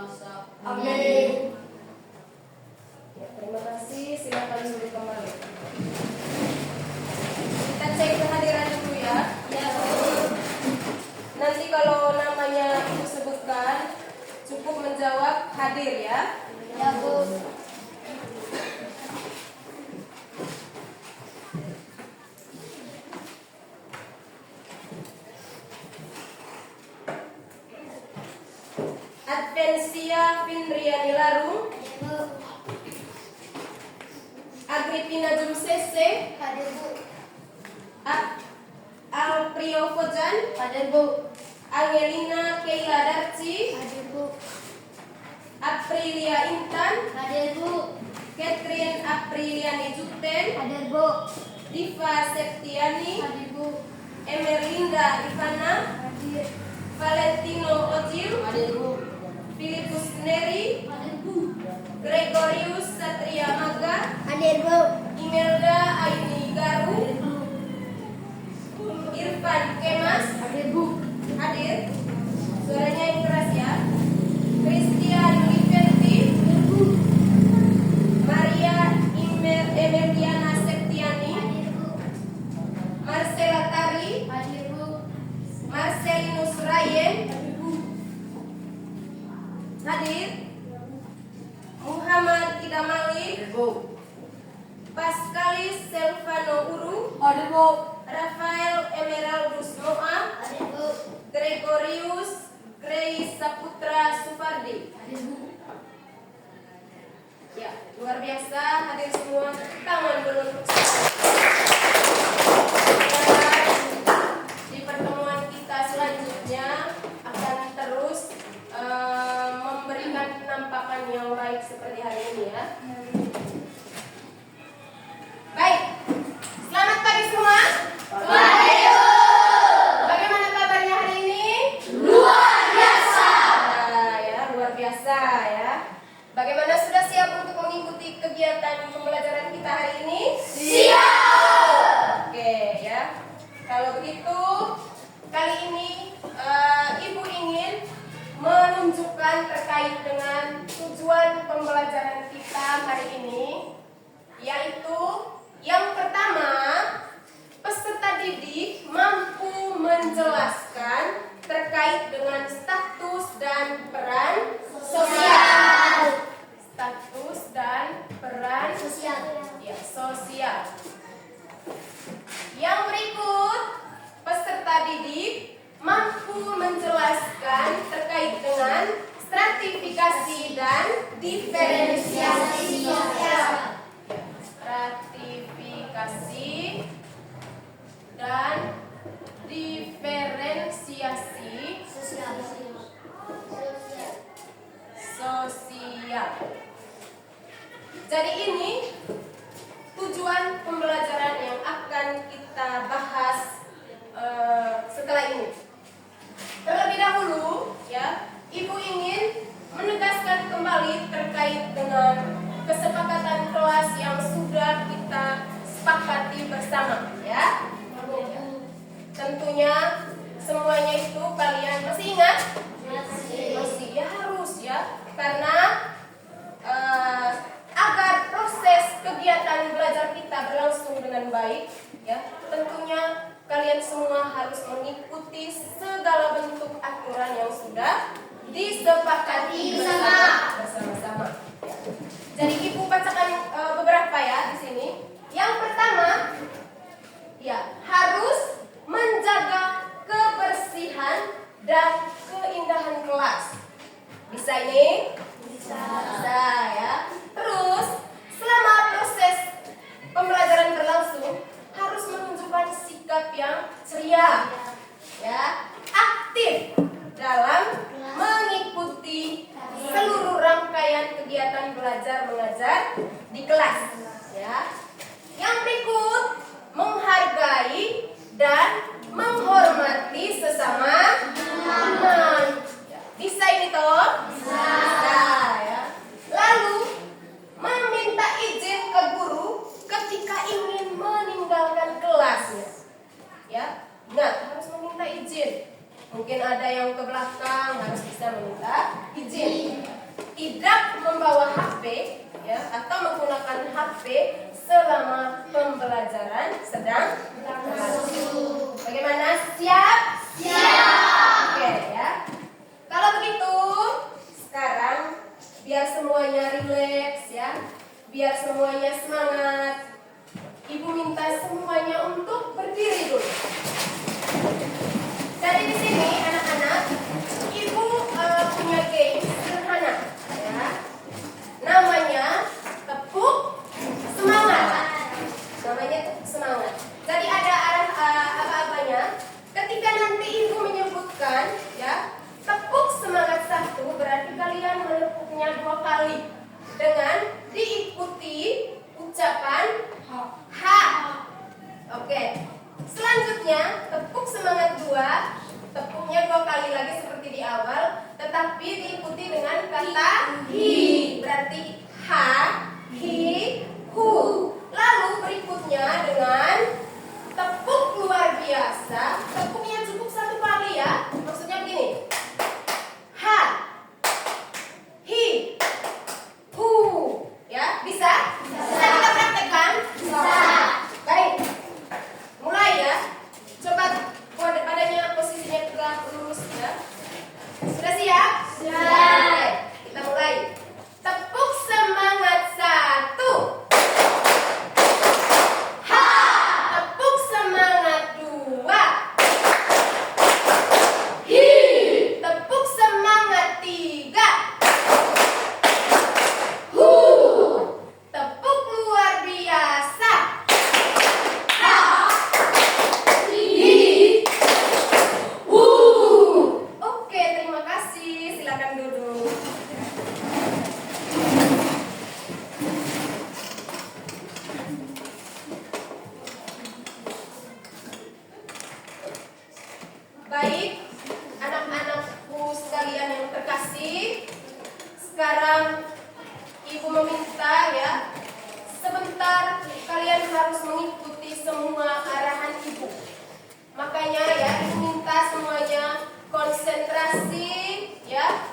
masa. Amin. Ya, terima kasih. Silakan duduk kembali. Kita cek kehadiran dulu ya. Ya, Bu. Nanti kalau namanya Ibu sebutkan, cukup menjawab hadir ya. Ya, Bu. Advensia Finriani Larung, Agripina Jumsese, Hadir, Bu. Alprio Fojan, Hadir, Bu. Angelina Keila Darci, Hadir, Bu. Aprilia Intan, Hadir, Bu. Catherine Apriliani Juten, Hadir, Bu. Diva Septiani, Hadir, Bu. Emerlinda Ivana, Hadir. Valentino Ojil, Hadir, Bu. Filipus Neri, Hadir, Bu. Gregorius Satria Maga, Hadir, Bu. Imelda Aini Garu, Hadir, Bu. Irfan Kemas, Hadir, Bu. hadir. Suaranya yang keras ya. Christian Liverti, Hadir, Bu. Maria Emeliana Septiani, Hadir, Bu. Marcela Tari, Hadir, Bu. Marcelinus Ryan, Hadir, Bu. hadir. Muhammad Ida Malik, Hadir, Bu. Pascalis Selvano Uru, Hadir, Bu. Rafael Emeraldus Noah, Hadir, Bu. Gregorius Grey Saputra Supardi. Hadir, Bu. Ya, luar biasa hadir semua. Tangan dulu untuk di pertemuan kita selanjutnya akan terus memberikan penampakan yang baik seperti hari ini ya. Baik, selamat pagi semua. Bagaimana kabarnya hari ini? Luar biasa. Ya, luar biasa ya. Bagaimana, sudah siap untuk mengikuti kegiatan pembelajaran kita hari ini? Siap. Oke ya. Kalau begitu, kali ini Ibu ingin menunjukkan terkait dengan tujuan pembelajaran kita hari ini, yaitu yang pertama, peserta didik mampu menjelaskan terkait dengan status dan peran sosial. Status dan peran Sosial. ya, sosial. Yang berikut, peserta didik mampu menjelaskan terkait dengan stratifikasi dan diferensiasi sosial. Stratifikasi dan diferensiasi Sosial. sosial. Jadi ini tujuan pembelajaran yang akan kita bahas setelah ini. Terlebih dahulu ya, Ibu ingin menegaskan kembali terkait dengan kesepakatan kelas yang sudah kita sepakati bersama ya. Tentunya semuanya itu kalian masih ingat? Masih ya, harus ya, karena agar proses kegiatan belajar kita berlangsung dengan baik ya, tentunya kalian semua harus mengikuti segala bentuk aturan yang sudah disepakati bersama-sama ya. Jadi Ibu bacakan beberapa ya di sini. Yang pertama ya, harus menjaga kebersihan dan keindahan kelas. Bisa ini? Bisa ya. Terus selama proses pembelajaran berlangsung harus menunjukkan sikap yang ceria ya, aktif dalam mengikuti seluruh rangkaian kegiatan belajar mengajar di kelas ya. Yang berikut, menghargai dan menghormati sesama teman. Bisa ini toh? Bisa ya. Lalu meminta izin ke guru ketika ingin meninggalkan kelasnya. Ya, ingat harus meminta izin. Mungkin ada yang ke belakang, harus bisa meminta izin. ya atau menggunakan HP selama pembelajaran sedang berlangsung. Bagaimana? Siap? Siap. Oke ya. Kalau begitu, sekarang biar semuanya rileks ya, biar semuanya semangat. Ibu minta semuanya untuk berdiri dulu. Dari di sini anak-anak, ibu punya game sederhana ya. Namanya tepuk semangat. Namanya tepuk semangat. Jadi ada arah apa-apanya. Ketika nanti ibu menyebutkan ya, tepuk semangat 1, berarti kalian menepuknya 2 kali dengan diikuti ucapan ha. Oke. Selanjutnya tepuk semangat 2, tepuknya 2 kali lagi seperti di awal, tetapi diikuti dengan kata hi. Berarti ha, hi, hu. Lalu berikutnya dengan tepuk luar biasa. Tepuknya cukup 1 kali ya. Maksudnya begini. Ha, hi, hu. Ya, bisa? Bisa kita praktekkan? Bisa. Baik. Mulai ya. Coba buat badannya posisinya tegak lurus ya. Sudah siap? Siap. Oke, kita mulai. Tepuk semangat 1. Ha. Tepuk semangat 2. Hi. Tepuk semangat 3. Hu. Tepuk luar biasa. Ha. Hi. Hu. Oke, terima kasih. Silakan duduk. Baik, anak-anakku sekalian yang terkasih, sekarang ibu meminta ya, sebentar kalian harus mengikuti semua arahan ibu. Makanya ya, ibu minta semuanya konsentrasi ya.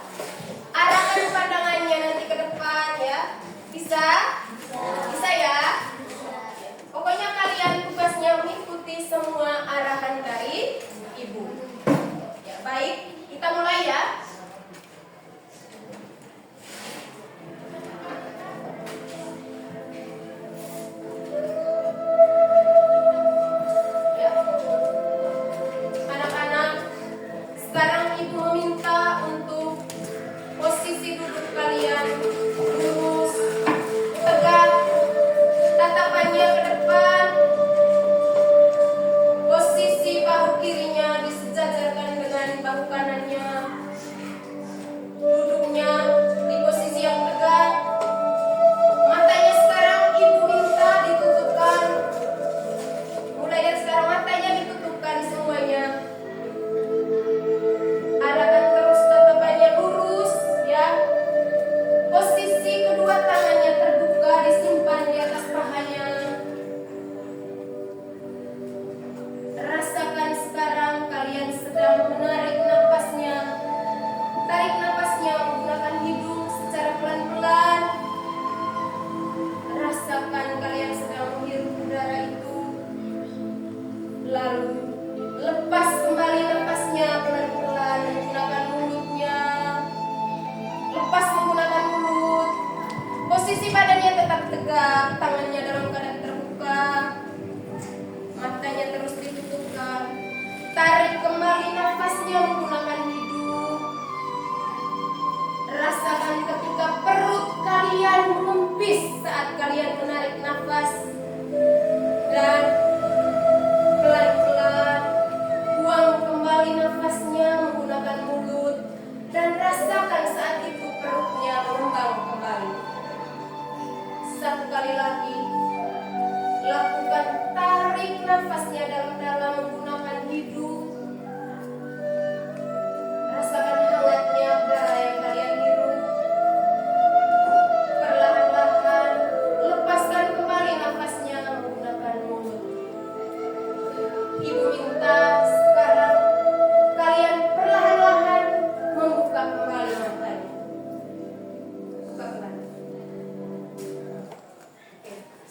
Arahkan pandangannya nanti ke depan ya. Bisa? Bisa ya? Pokoknya kalian tugasnya mengikuti semua arahan dari ibu. Ya, baik, kita mulai ya. Ya. Anak-anak, sekarang ibu meminta untuk posisi duduk kalian lurus, tegak, tatapannya ke depan. Posisi bahu kirinya disejajarkan dengan bahu kanannya. Duduknya di posisi yang tegak. Matanya sekarang ibu minta ditutupkan. Mulai dari sekarang matanya ditutupkan semuanya. Arahkan terus tatapannya lurus ya. Posisi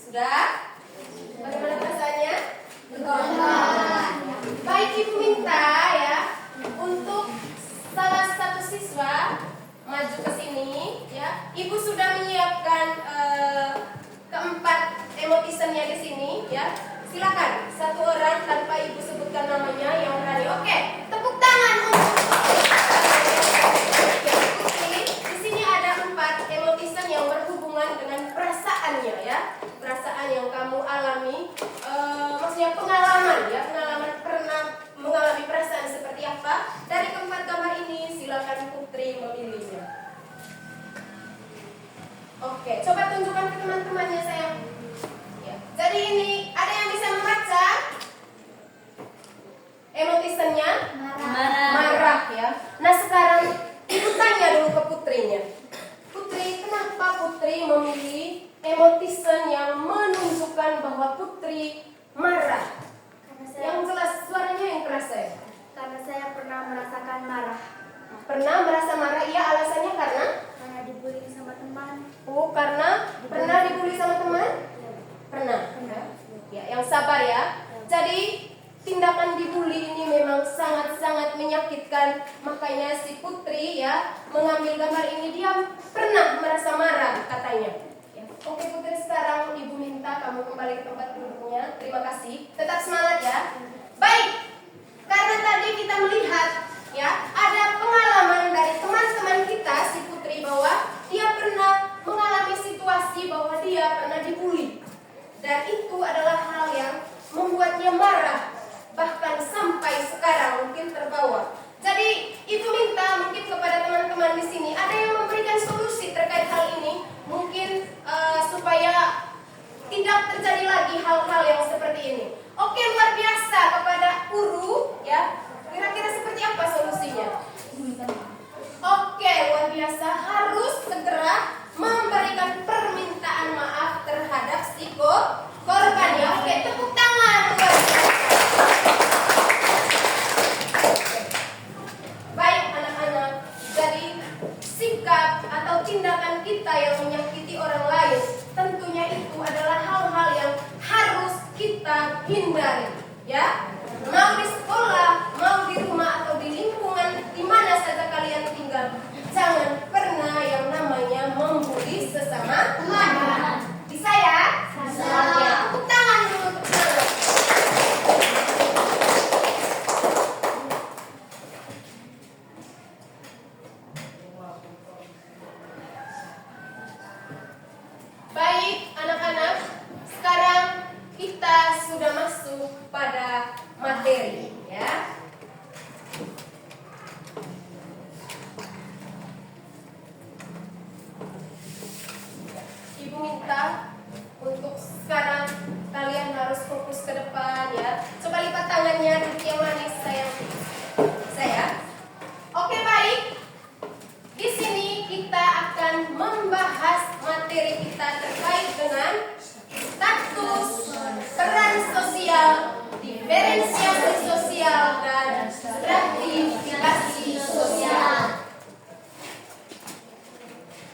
Sudah? Bagaimana perasaannya? Baik, Ibu minta ya untuk salah satu siswa maju ke sini ya. Ibu sudah menyiapkan keempat emotisannya di sini ya. Silakan satu orang tanpa Ibu sebutkan namanya yang berani. Oke, tepuk tangan untuk Putri. Di sini ada 4 emotisan yang berhubungan dengan perasaannya ya. Perasaan yang kamu alami, maksudnya pengalaman ya, pengalaman pernah mengalami perasaan seperti apa. Dari keempat gambar ini silakan Putri memilihnya. Oke, coba tunjukkan ke teman-temannya sayang. Ya. Jadi ini ada yang bisa membaca emotisannya? Marah ya. Nah sekarang Ibu tanya dulu ke Putrinya. Putri, kenapa Putri memilih emotisan yang menunjukkan bahwa Putri marah? Yang jelas suaranya yang keras saya. Karena saya pernah merasakan marah. Pernah merasa marah? Iya, alasannya karena Dibully sama teman. oh, karena pernah dibully sama teman? Pernah. Ya, yang sabar ya. Jadi tindakan dibully ini memang sangat-sangat menyakitkan. Makanya si Putri ya mengambil gambar ini, dia pernah merasa marah katanya. Ya. Oke Putri, sekarang Ibu minta kamu kembali ke tempat duduknya. Terima kasih. Tetap semangat ya. Baik. Karena tadi kita melihat ya ada pengalaman dari teman-teman kita si Putri bahwa dia pernah mengalami situasi bahwa dia pernah dibully. Dan itu adalah hal yang membuatnya marah. Bahkan sampai sekarang mungkin terbawa. Jadi Ibu minta mungkin kepada teman-teman di sini ada yang memberikan solusi terkait hal ini, mungkin supaya tidak terjadi lagi hal-hal yang seperti ini. Oke, luar biasa kepada guru ya. Kira-kira seperti apa solusinya? Oke, luar biasa, harus segera memberikan permintaan maaf terhadap si korban ya. Oke, tepuk tangan. Baik anak-anak, jadi sikap atau tindakan kita yang menyakiti orang lain tentunya itu adalah hal-hal yang harus kita hindari ya. Mau di sekolah, mau di rumah atau di lingkungan di mana saja kalian tinggal, jangan pernah yang namanya membuli sesama teman. Bisa ya? Bisa. Ya, tepuk tangan dulu untuk teman. Baik anak-anak, sekarang kita sudah masuk pada materi ya. Ibu minta untuk sekarang kalian harus fokus ke depan ya. Coba lipat tangannya, duduk yang manis sayang. Saya. Oke baik. Di sini kita akan membahas materi kita terkait dengan status, peran sosial, diferensiasi sosial, dan stratifikasi sosial.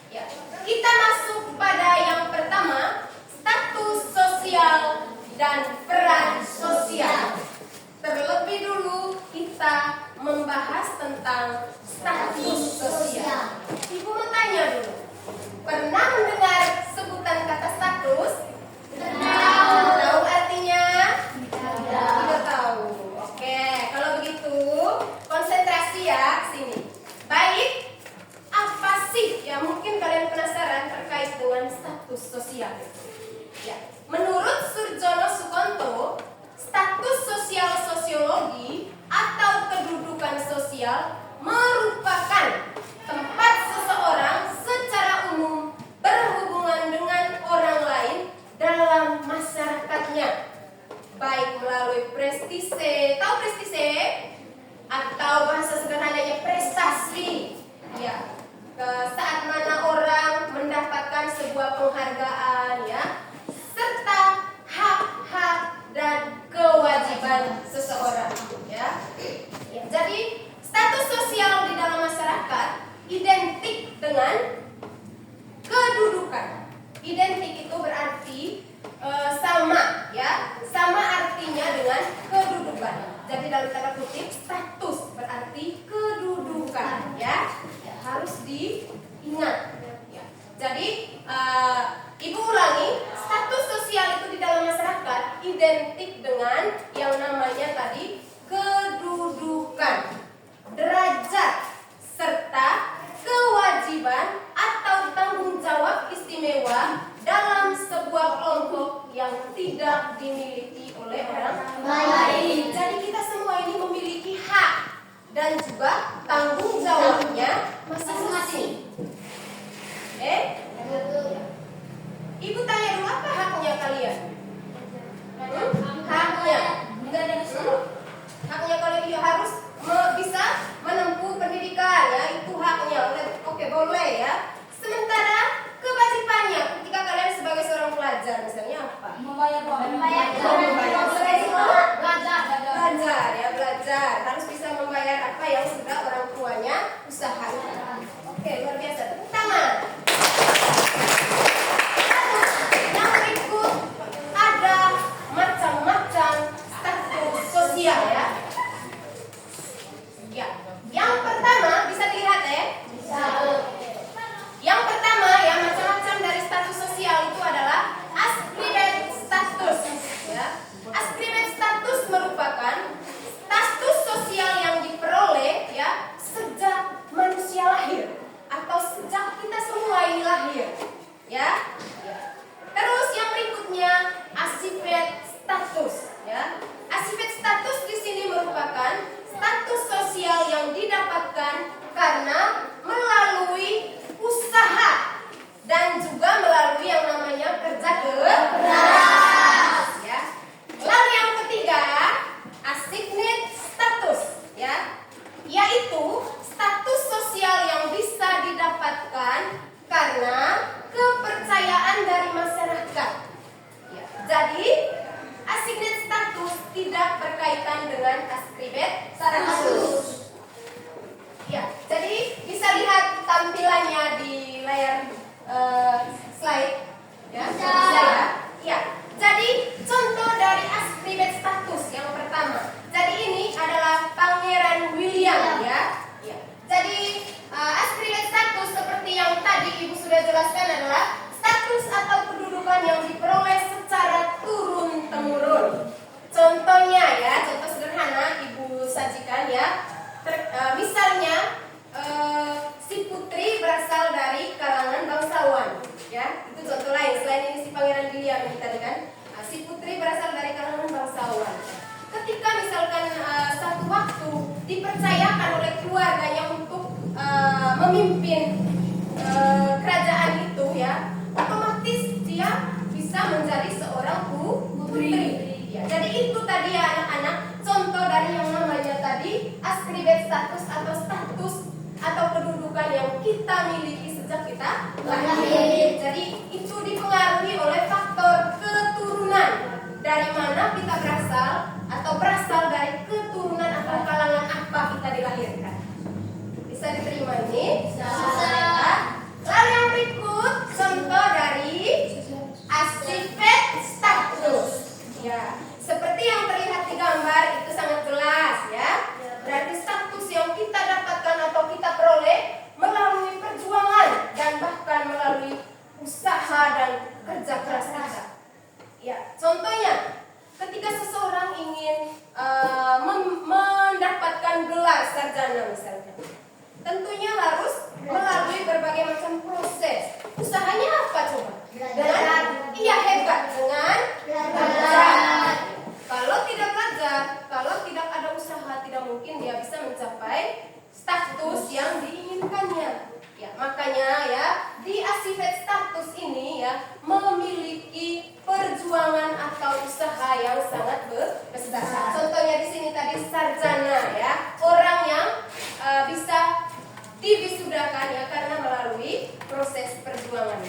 Ya, kita masuk pada yang pertama, status sosial dan peran sosial. Terlebih dulu kita membahas tentang status sosial. Ibu mau tanya dulu, pernah mendengar sebutan kata status? Tahu artinya? Tidak tahu. Oke, kalau begitu konsentrasi ya sini. Baik, apa sih yang mungkin kalian penasaran terkait dengan status sosial? Ya, menurut Surjono Sukonto, status sosial sosiologi atau kedudukan sosial merupakan tempat seseorang secara umum berhubungan dengan orang lain dalam masyarakatnya, baik melalui prestise, tahu prestise? Atau bahasa sederhananya prestasi. Ya, saat mana orang mendapatkan sebuah penghargaan ya, serta hak-hak dan kewajiban seseorang ya. Ya, jadi status Ingat. Ya. Jadi Ibu ulangi, status sosial itu di dalam masyarakat identik dengan yang namanya tadi kedudukan, derajat, serta kewajiban atau tanggung jawab istimewa dalam sebuah kelompok yang tidak dimiliki oleh orang lain. Jadi kita semua ini memiliki hak dan juga tanggung jawabnya masing-masing. Ibu tanya dulu, apa haknya kalian? Haknya haknya kalian harus bisa menempuh pendidikan, ya, itu haknya. Oke, boleh ya. Sementara kewajibannya ketika kalian sebagai seorang pelajar misalnya apa? Belajar ya, belajar. Harus bisa membayar apa yang sudah orang tuanya usahakan. Oke, luar biasa. Tepuk tangan. Yang berikut ada macam-macam status sosial ya. Ya, yang pertama bisa dilihat ya. Yang pertama ya, macam-macam dari status sosial itu adalah ascribed status ya. Ascribed status merupakan status sosial yang diperoleh ya sejak manusia lahir atau sejak kita semua ini lahir ya. Terus yang berikutnya ascribed status ya. Ascribed status di sini merupakan status sosial yang didapatkan karena melalui usaha dan juga melalui yang namanya kerja keras ya. Lalu yang ketiga, assigned status ya, yaitu status sosial yang bisa didapatkan karena kepercayaan dari masyarakat ya. Jadi assigned status tidak berkaitan dengan ascribed status. Ya, jadi bisa lihat tampilannya di layar slide ya. Ya. Jadi contoh dari ascribed status yang pertama. Jadi ini adalah Pangeran William ya. Ya. Jadi ascribed status seperti yang tadi Ibu sudah jelaskan adalah status atau kedudukan yang diperoleh secara turun-temurun. Contohnya ya, contoh sederhana Ibu sajikan ya. Misalnya si putri berasal dari kalangan bangsawan ya, itu contoh lain. Selain ini si Pangeran William ini tadi kan, si putri berasal dari kalangan bangsawan. Ketika misalkan satu waktu dipercayakan oleh keluarganya untuk memimpin kerajaan itu ya, otomatis dia bisa menjadi seorang putri ya. Jadi itu tadi ya anak-anak, contoh dari yang namanya tadi ascribed status atau status atau kedudukan yang kita miliki sejak kita lahir. Jadi itu dipengaruhi oleh faktor keturunan, dari mana kita berasal atau berasal dari keturunan atau kalangan apa kita dilahirkan. Bisa diterima ini? Bisa. Lalu yang berikut contoh dari assigned status ya. Seperti yang terlihat di gambar itu sangat jelas ya. Berarti status yang kita dapatkan atau kita peroleh melalui perjuangan dan bahkan melalui usaha dan kerja keras kita. Ya, contohnya ketika seseorang ingin mendapatkan gelar sarjana misalnya, tentunya harus melalui berbagai macam proses. Usahanya apa coba? Dengan ia hebat dengan belajar. Kalau tidak belajar, kalau tidak ada usaha, tidak mungkin dia bisa mencapai status yang diinginkannya. Ya, makanya ya di assigned status ini ya memiliki perjuangan atau usaha yang sangat besar. Contohnya di sini tadi sarjana ya, orang yang bisa diwisudakan ya karena melalui proses perjuangan.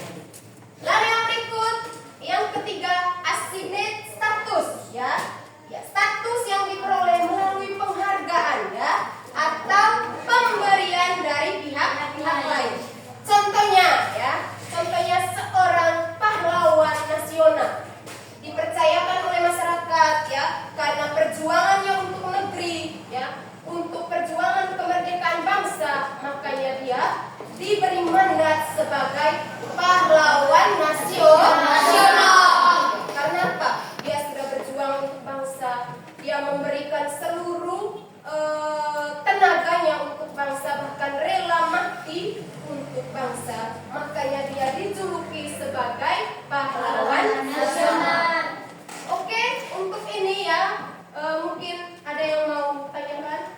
Lalu yang berikut, yang ketiga assigned status ya. Ya, status yang diperoleh melalui penghargaan ya atau pemberian dari pihak-pihak lain. Contohnya ya, contohnya seorang pahlawan nasional dipercayakan oleh masyarakat ya karena perjuangannya untuk negeri ya, untuk perjuangan kemerdekaan bangsa, makanya dia diberi mandat sebagai pahlawan nasional. Karena apa? Dia sudah berjuang untuk bangsa. Dia memberikan seluruh tenaganya untuk bangsa, bahkan rela mati untuk bangsa. Makanya dia dijuluki sebagai pahlawan nasional. Oke, untuk ini ya, mungkin ada yang mau tanyakan?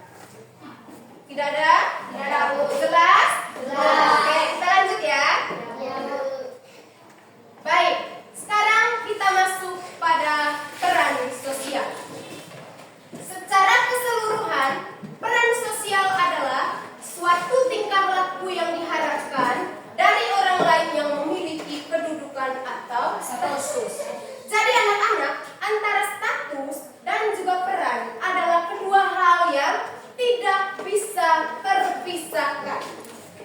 Tidak ada? Tidak ada. Jelas? Jelas. Oke, kita lanjut ya. Baik, sekarang kita masuk pada peran sosial. Secara keseluruhan, peran sosial adalah suatu tingkah laku yang diharapkan dari orang lain yang memiliki kedudukan atau status. Jadi anak-anak, antara status dan juga peran adalah kedua hal yang tidak bisa terpisahkan.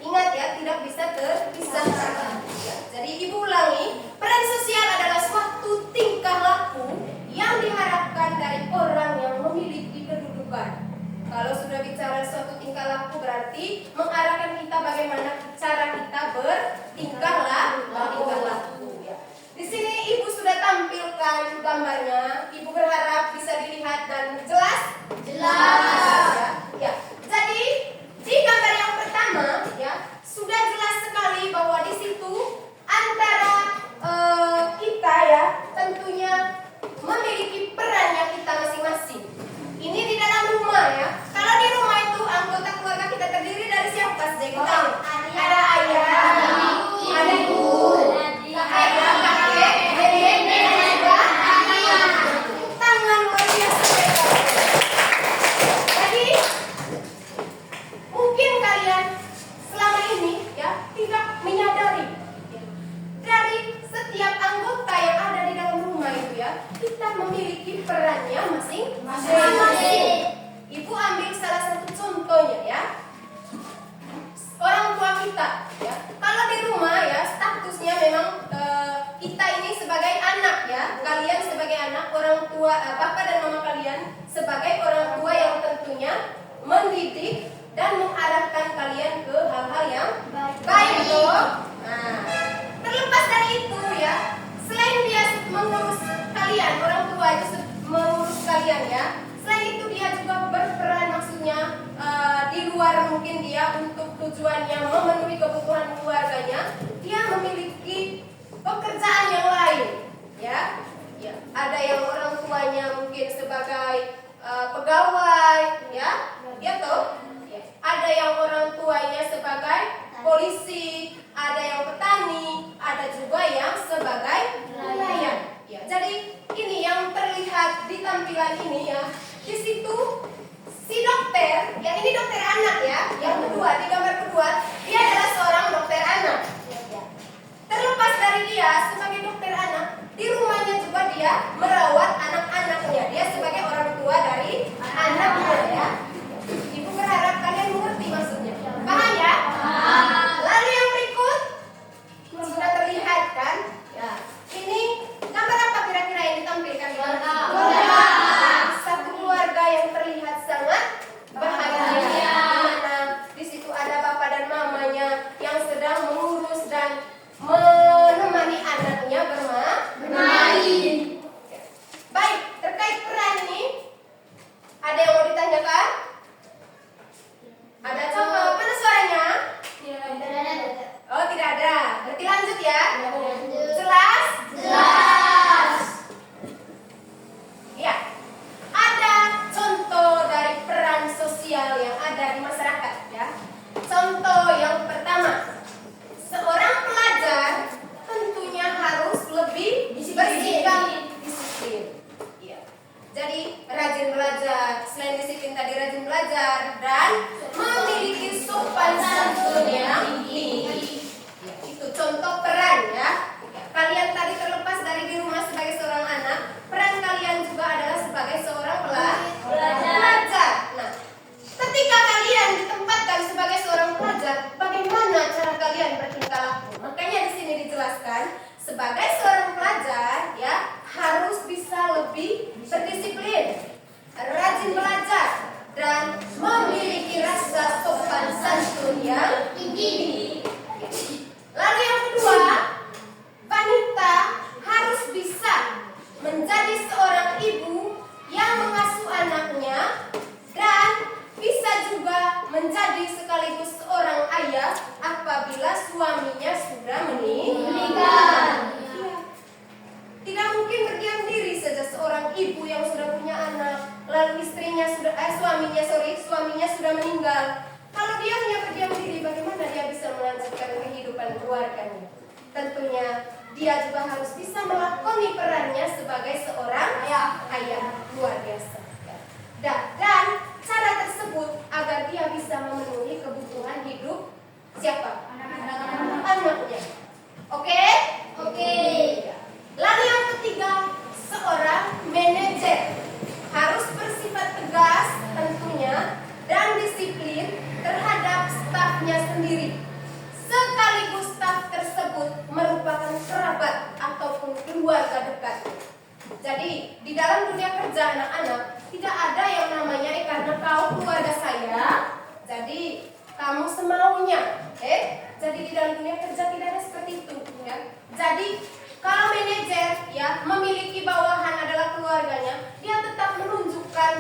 Ingat ya, tidak bisa terpisahkan. Jadi ibu ulangi, peran sosial adalah suatu tingkah laku yang diharapkan dari orang yang memiliki kedudukan. Kalau sudah bicara suatu tingkah laku berarti mengarahkan kita bagaimana cara kita bertingkah laku. Ya. Di sini ibu sudah tampilkan gambarnya. Ibu berharap bisa dilihat dan jelas. Ya. Jadi di gambar yang pertama ya sudah jelas sekali bahwa di situ antara kita ya tentunya memiliki perannya kita masing-masing. Ini di dalam rumah ya. Kalau di rumah itu anggota keluarga kita terdiri dari siapa saja kita tahu? Ada ayah, ada ibu, ada kakek, nenek, dan juga tangan luar biasa mereka. Jadi mungkin kalian selama ini ya tidak menyadari dari setiap anggota yang ada di dalam rumah itu ya kita memiliki perannya masing-masing. Ibu ambil salah satu contohnya ya, orang tua kita ya. Kalau di rumah ya statusnya memang kita ini sebagai anak ya, kalian sebagai anak, orang tua bapak dan mama kalian sebagai orang tua yang tentunya mendidik dan mengarahkan kalian ke hal-hal yang baik loh. Nah, terlepas dari itu ya, selain dia mengurus kalian, orang tua itu mengurus kalian ya, selain itu dia juga berperan maksudnya di luar mungkin dia untuk tujuannya memenuhi kebutuhan keluarganya, dia memiliki pekerjaan yang lain ya. Ya, ada yang orang tuanya mungkin sebagai pegawai ya, ya toh. Ada yang orang tuanya sebagai polisi, ada yang petani, ada juga yang sebagai nelayan. Ya, jadi ini yang terlihat di tampilan ini ya. Di situ si dokter, yang ini dokter anak ya, yang kedua di gambar kedua, dia adalah seorang dokter anak. Terlepas dari dia sebagai dokter anak, di rumahnya juga dia merawat anak-anaknya. Dia sebagai orang tua dari anaknya ya. Ibu berharap kalian mengerti maksudnya. Paham ya? Lalu yang berikut sudah terlihat kan? Ya. Ini gambar apa kira-kira yang ditampilkan? Satu keluarga yang terlihat sangat bahagia. Dimana di situ ada bapak dan mamanya yang sedang mengurus dan menemani anaknya bermain. Baik, terkait peran ini ada yang mau ditanyakan? Ada contoh? Mana suaranya? Oh, tidak ada. Berarti lanjut ya. Jelas? Ya. Ada contoh dari peran sosial yang ada di masyarakat ya. Contoh yang pertama, seorang pelajar tentunya harus lebih bersikap disiplin. Ya. Jadi rajin belajar, selain disiplin tadi rajin belajar dan memiliki sopan santun yang tinggi. Ya, itu contoh peran ya. Kalian tadi terlepas dari di rumah sebagai seorang anak, peran kalian juga adalah sebagai seorang pelajar. Nah, ketika kalian ditempatkan sebagai seorang pelajar, bagaimana cara kalian bertingkah laku? Makanya di sini dijelaskan sebagai seorang pelajar ya harus bisa lebih berdisiplin, rajin belajar dan memiliki rasa sopan santun yang tinggi. Lalu dia juga harus bisa melakoni perannya sebagai seorang ayah luar biasa. Dan cara tersebut agar dia bisa memenuhi kebutuhan hidup siapa? Anaknya. Oke? Oke. Lalu yang ketiga, seorang manajer harus bersifat tegas tentunya dan disiplin terhadap stafnya sendiri. Sekaligus staf tersebut merupakan kerabat ataupun keluarga dekat. Jadi di dalam dunia kerja anak-anak tidak ada yang namanya karena kau keluarga saya, jadi kamu semaunya. Jadi di dalam dunia kerja tidak ada seperti itu, ya. Jadi kalau manajer ya memiliki bawahan adalah keluarganya, dia tetap menunjukkan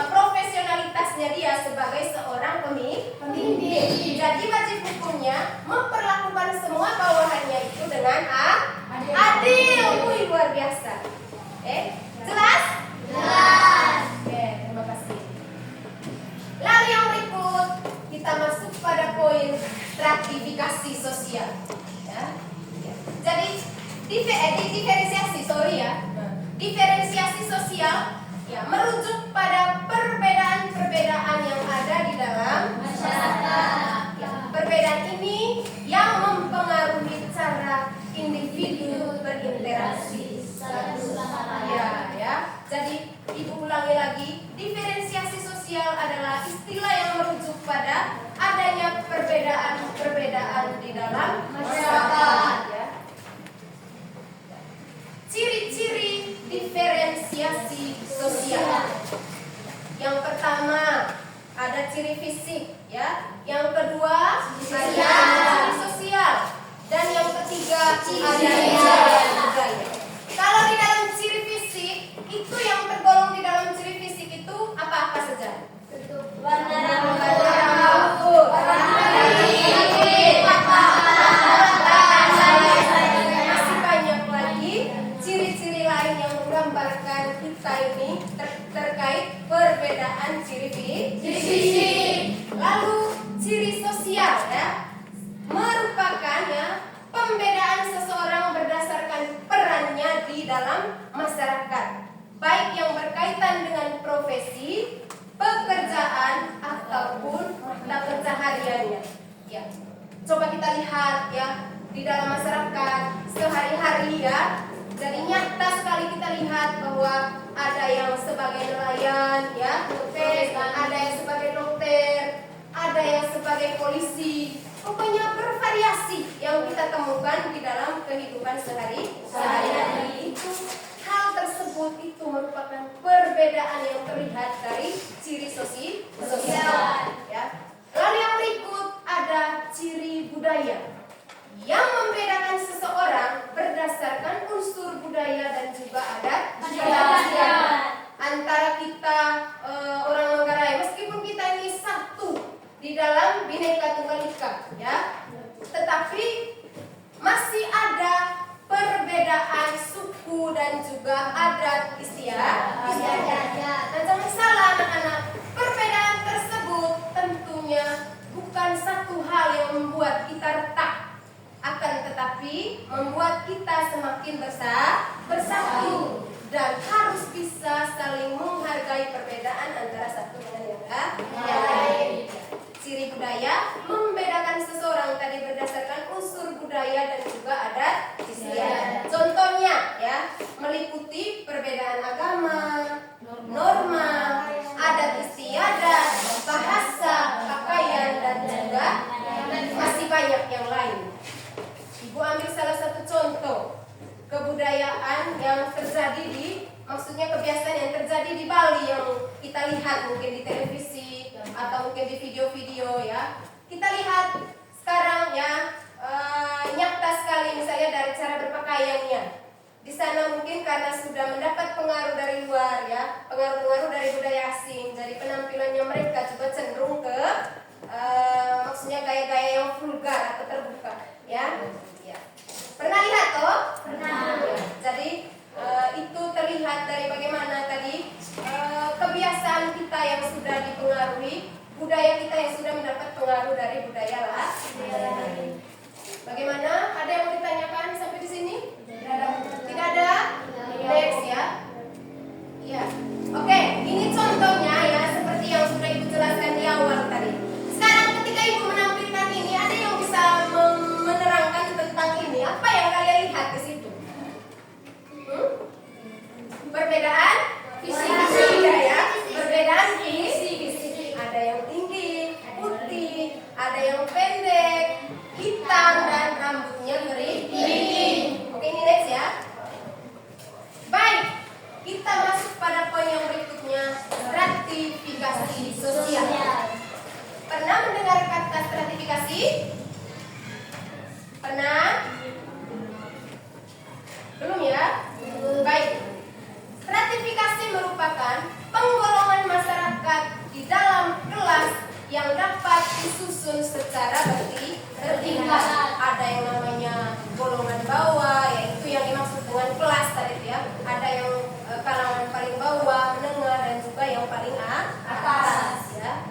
profesionalitasnya dia sebagai seorang pemimpin. Jadi wajib hukumnya memperlakukan semua bawahannya itu dengan adil. Wih, luar biasa. Jelas? Jelas. Oke, terima kasih. Lalu yang berikut kita masuk pada poin stratifikasi sosial. Ya. Jadi diferensiasi sosial ya merujuk pada perbedaan-perbedaan yang ada di dalam masyarakat. Ya, perbedaan ini yang mempengaruhi cara individu berinteraksi satu sama lain. Ya. Jadi ibu ulangi lagi, diferensiasi sosial adalah istilah yang merujuk pada adanya perbedaan-perbedaan di dalam masyarakat. Ya. Ciri-ciri diferensiasi sosial. Yang pertama ada ciri fisik, ya. Yang kedua ada ciri sosial, dan yang ketiga ada ciri budaya. Kalau di dalam ciri fisik itu yang tergolong di dalam ciri fisik itu apa saja? Warna rambut, masih banyak lagi ciri-ciri lain yang menggambarkan kita ini terkait perbedaan ciri fisik. Lalu ciri sosial ya merupakan ya pembedaan seseorang berdasarkan perannya di dalam masyarakat, baik yang berkaitan dengan profesi, pekerjaan ataupun mata pencahariannya. Ya, coba kita lihat ya di dalam masyarakat sehari-hari ya. Jadi nyata sekali kita lihat bahwa ada yang sebagai nelayan ya, ada yang sebagai dokter, ada yang sebagai polisi. Pokoknya bervariasi yang kita temukan di dalam kehidupan sehari-hari. Itu hal tersebut itu merupakan perbedaan yang terlihat dari ciri sosial. Ya. Lalu yang berikut ada ciri budaya yang membedakan seseorang berdasarkan unsur budaya dan juga adat antara kita orang Manggarai, meskipun kita ini satu di dalam Bhinneka Tunggal Ika, ya, tetapi masih ada perbedaan suku dan juga adat istiadat. Dan jangan salah anak-anak, perbedaan tersebut tentunya bukan satu hal yang membuat kita retak, akan tetapi membuat kita semakin bersatu dan harus bisa saling menghargai perbedaan antara satu dengan yang lain. Ciri budaya membedakan seseorang tadi berdasarkan unsur budaya dan juga adat istiadat. Contohnya ya, meliputi perbedaan agama, norma, adat istiadat, bahasa, pakaian dan juga masih banyak yang lain. Ibu ambil salah satu contoh kebudayaan yang terjadi maksudnya kebiasaan yang terjadi di Bali yang kita lihat mungkin di televisi atau mungkin di video-video ya. Kita lihat sekarang ya nyata sekali misalnya dari cara berpakaiannya. Di sana mungkin karena sudah mendapat pengaruh dari luar ya, pengaruh-pengaruh dari budaya asing, jadi penampilannya mereka juga cenderung ke maksudnya gaya-gaya yang vulgar atau terbuka ya. Pernah lihat toh? Pernah. Ya, jadi itu terlihat dari bagaimana tadi kebiasaan kita yang sudah dipengaruhi, budaya kita yang sudah mendapat pengaruh dari budaya lain. Bagaimana? Ada yang mau ditanyakan sampai di sini? perbedaan visi ya. Perbedaan visi. Ada yang tinggi, putih, ada yang pendek, hitam dan rambutnya keriting. Oke, ini next ya. Baik, kita masuk pada poin yang berikutnya, stratifikasi sosial. Pernah mendengar kata stratifikasi? Pernah? Belum ya? Baik. Stratifikasi merupakan penggolongan masyarakat di dalam kelas yang dapat disusun secara bertingkat. Ada yang namanya golongan bawah, yaitu yang dimaksud dengan kelas tadi ya. Ada yang kalangan paling bawah, menengah, dan juga yang paling atas ya.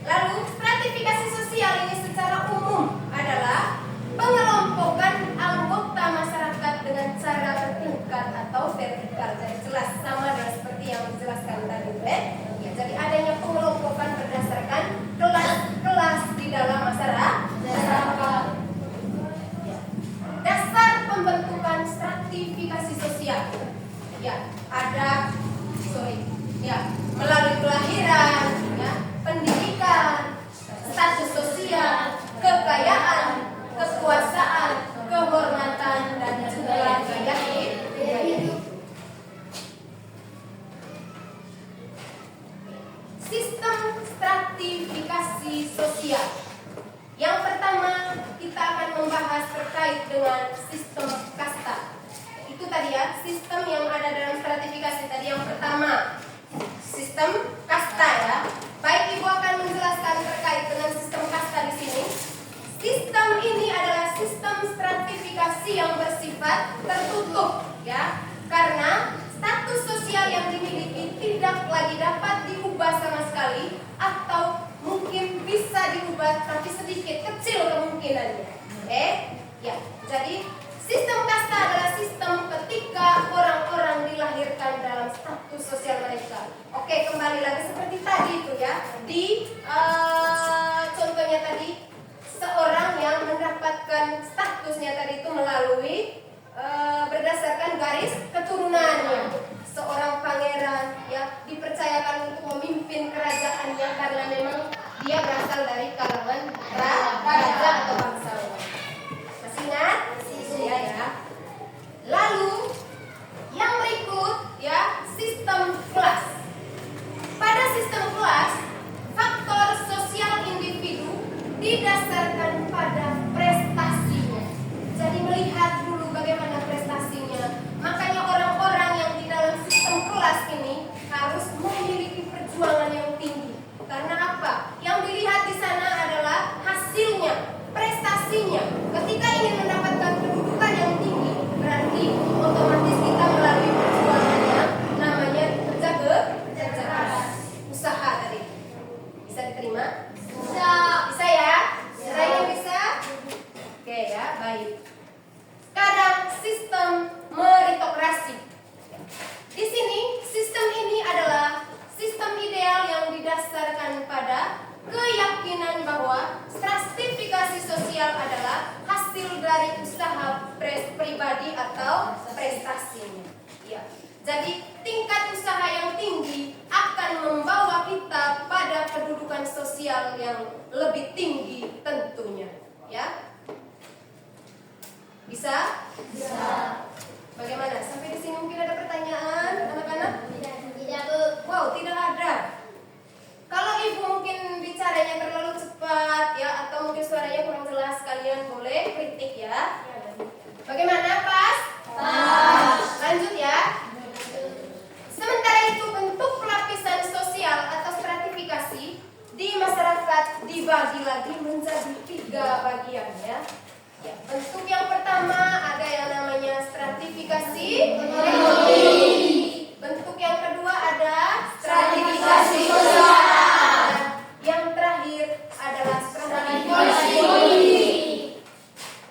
Lalu stratifikasi sosial ini secara umum adalah pengelompokan anggota masyarakat dengan cara bertingkat atau vertikal. Jadi jelas sama dengan seperti yang dijelaskan tadi ya. Jadi adanya pengelompokan berdasarkan kelas-kelas di dalam masyarakat. Dasar pembentukan stratifikasi sosial ya ada melalui kelahiran ya, pendidikan, status sosial, kekayaan, kekuasaan, kehormatan, dan juga gaya hidup. Sistem stratifikasi sosial. Yang pertama, kita akan membahas terkait dengan sistem kasta. Itu tadi ya, sistem yang ada dalam stratifikasi tadi yang pertama. Sistem kasta ya. Baik, Ibu akan menjelaskan terkait dengan sistem kasta di sini. Sistem ini adalah sistem stratifikasi yang bersifat tertutup ya. Karena status sosial yang dimiliki tidak lagi dapat diubah sama sekali atau mungkin bisa diubah tapi sedikit kecil kemungkinannya. Ya. Jadi sistem kasta adalah sistem ketika orang-orang dilahirkan dalam status sosial mereka. Oke, kembali lagi seperti tadi itu ya. Di contohnya tadi, seorang yang mendapatkan statusnya tadi itu melalui berdasarkan garis keturunannya. Seorang pangeran ya dipercayakan untuk memimpin kerajaannya karena memang dia berasal dari kalangan raja atau bangsawan. Masih ingat? Iya ya. Lalu yang berikut ya, sistem kelas. Pada sistem kelas, faktor sosial individu didasarkan pada prestasinya. Jadi melihat dulu bagaimana prestasinya. Makanya orang-orang yang di dalam sistem kelas ini harus memiliki perjuangan yang tinggi. Karena apa? Yang dilihat di sana adalah hasilnya, prestasinya. Ketika ingin mendapatkan kedudukan yang tinggi, berarti otomatis kita melalui perjuangan yang namanya kerja keras, usaha tadi. Bisa diterima? Bisa ya? Seraya bisa? Oke ya, baik. Sekarang sistem meritokrasi. Di sini sistem ini adalah sistem ideal yang didasarkan pada keyakinan bahwa stratifikasi sosial adalah hasil dari usaha pribadi atau prestasinya. Ya. Jadi tingkat usaha yang tinggi akan membawa kita pada kedudukan sosial yang lebih tinggi tentunya. Ya. Bisa? Bisa. Bagaimana? Sampai di sini mungkin ada pertanyaan, anak-anak? Tidak, Bu. Wow, tidak ada. Kalau Ibu mungkin bicaranya terlalu cepat ya, atau mungkin suaranya kurang jelas, kalian boleh kritik ya. Bagaimana? Pas? Pas. Lanjut ya. Sementara itu bentuk pelapisan sosial atau stratifikasi di masyarakat dibagi lagi menjadi 3 bagian ya. Ya, bentuk yang pertama ada yang namanya stratifikasi ekonomi. Bentuk yang kedua ada stratifikasi sosial. Yang terakhir adalah stratifikasi politik.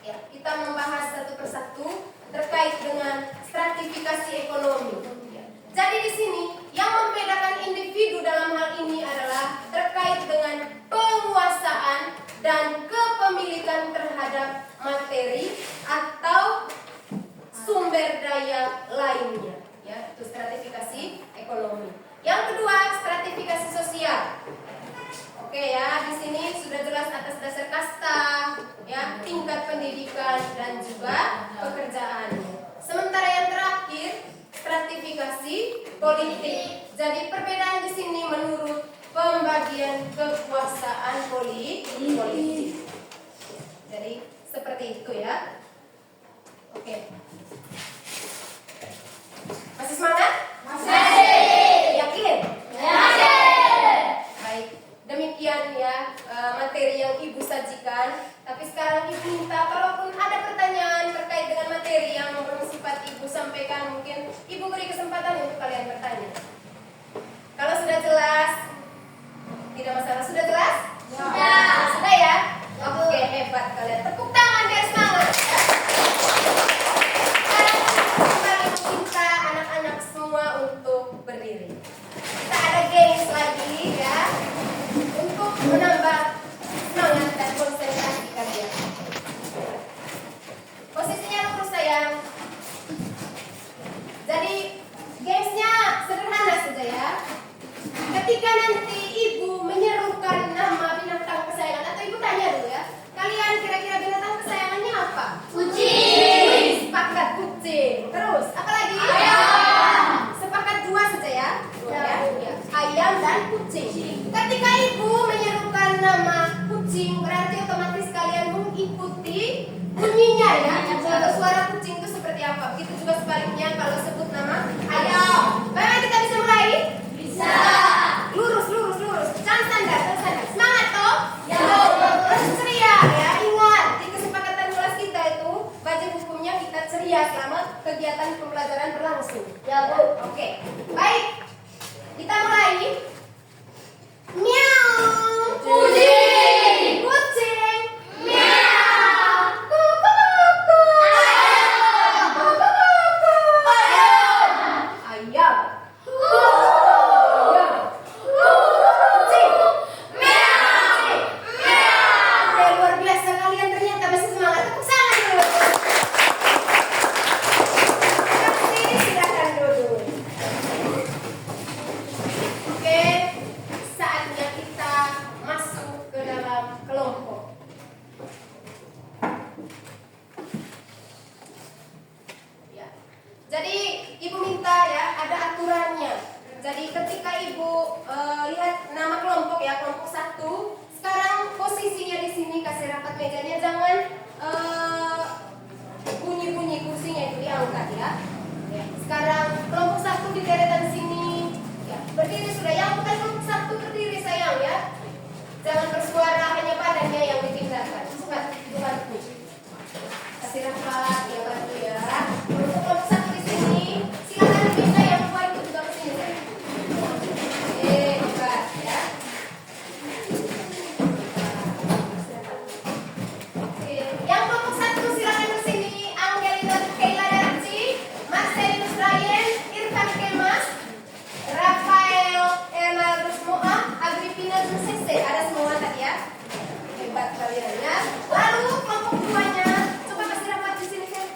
Ya, kita membahas satu persatu terkait dengan stratifikasi ekonomi. Ya. Jadi di sini yang membedakan individu dalam hal ini adalah terkait dengan penguasaan dan kepemilikan terhadap materi atau sumber daya lainnya. Ya, itu pendidikan dan juga pekerjaan. Sementara yang terakhir, stratifikasi politik. Jadi perbedaan di sini menurut pembagian kekuasaan politik. Jadi seperti itu ya. Oke. Masih semangat? Masih. Yakin? Yakin. Baik. Demikian ya materi yang Ibu sajikan. Tapi sekarang Ibu minta kalaupun ada pertanyaan terkait dengan materi yang bersifat Ibu sampaikan, mungkin Ibu beri kesempatan untuk kalian bertanya. Kalau sudah jelas, tidak masalah. Sudah jelas? Sudah. Sudah ya? Oke, hebat kalian. Tepuk tangan biar semangat ya. Sekarang kembali meminta anak-anak semua untuk berdiri. Kita ada games lagi ya, untuk menambah semangat dan konsentrasi kalian. Posisinya lurus sayang. Jadi gamesnya sederhana saja ya. Ketika nanti Ibu menyerukan nama binatang kesayangan, atau Ibu tanya dulu ya, kalian kira-kira binatang kesayangannya apa? Kucing. Sepakat, kucing. Terus apa lagi? Ayam. Sepakat dua saja ya. Dua ya. Ya. Ayam dan kucing. Ketika Ibu menyerukan nama kucing, berarti otomatis kalian mengikuti bunyinya ya. Kalau suara kucing itu seperti apa? Begitu juga sebaliknya kalau sebut nama ayam. Bagaimana kita bisa mulai? Bisa. Lurus. Jangan standar. Semangat toh? Ya. Terus ceria ya. Ingat, di kesepakatan kelas kita itu wajib hukumnya kita ceria selama kegiatan pembelajaran berlangsung. Ya, Bu. Oke. Baik. Kita mulai. Miau. Kucing. Miau. Kuku. Ayam. Kuku. Ayam. Luar biasa kalian ternyata masih semangat. Tepuk tangan dulu. Silakan duduk. Oke, saatnya kita masuk ke dalam kelompok. Ya. Jadi Ibu minta ya ada aturannya. Jadi ketika Ibu lihat nama kelompok ya, kelompok 1, sekarang posisinya di sini kasih rapat mejanya, jangan bunyi-bunyi kursinya itu diangkat ya. Ya. Sekarang kelompok 1 di deretan sini. Ya, berdiri sudah. Yang bukan kelompok 1 berdiri sayang ya. Jangan bersuara, hanya badannya yang dipindahkan. Cepat, Ibu bantu. Kasih rapat ya, bantu ya. Untuk kelompok 1 di sini, silakan dipindah yang buat ikut juga ke sini. Hebat ya. Yang kelompok 1 silakan ke sini. Angelina Keila Darci, Marcelinus Ryan, Irfan Kemas, Rafael Emalrus Moa, Agripina Zusese. Ada semua tadi ya. Hebat kalian ya. Lalu kelompok 2-nya, coba kasih rapat di sini kan.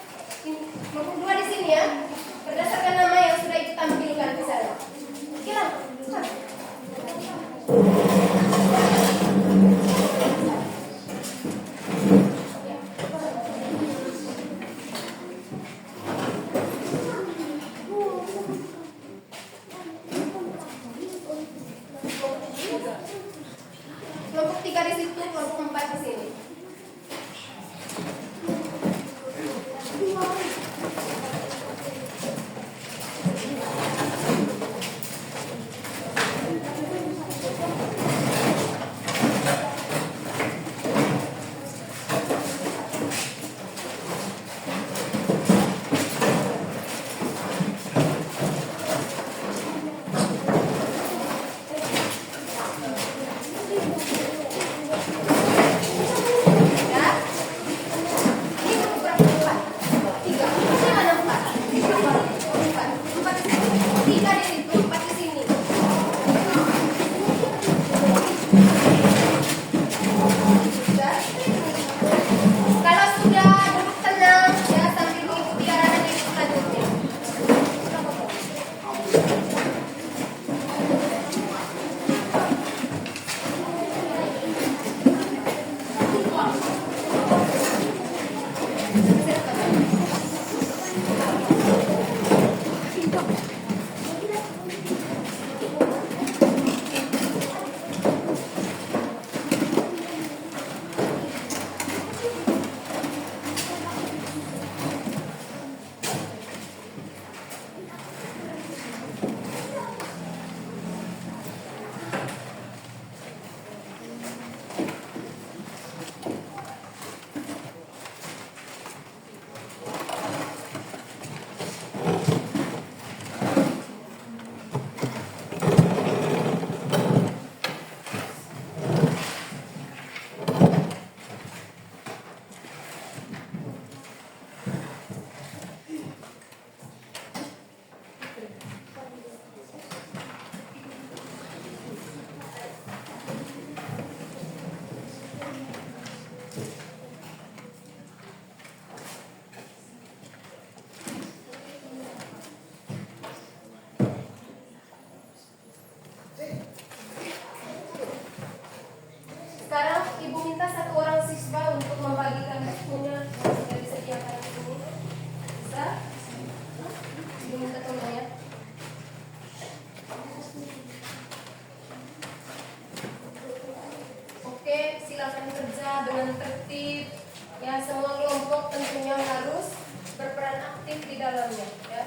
di dalamnya ya.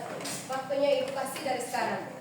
Waktunya Ibu kasih dari sekarang.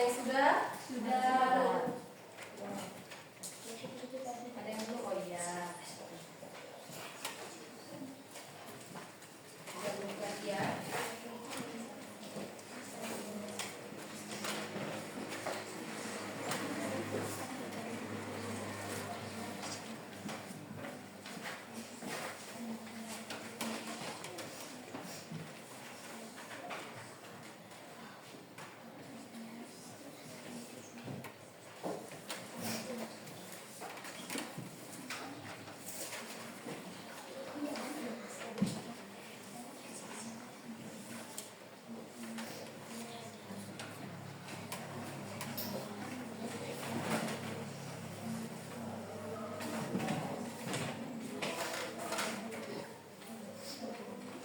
yang sudah? Sudah. Ada yang belum? Oh iya. Jangan lupa ya.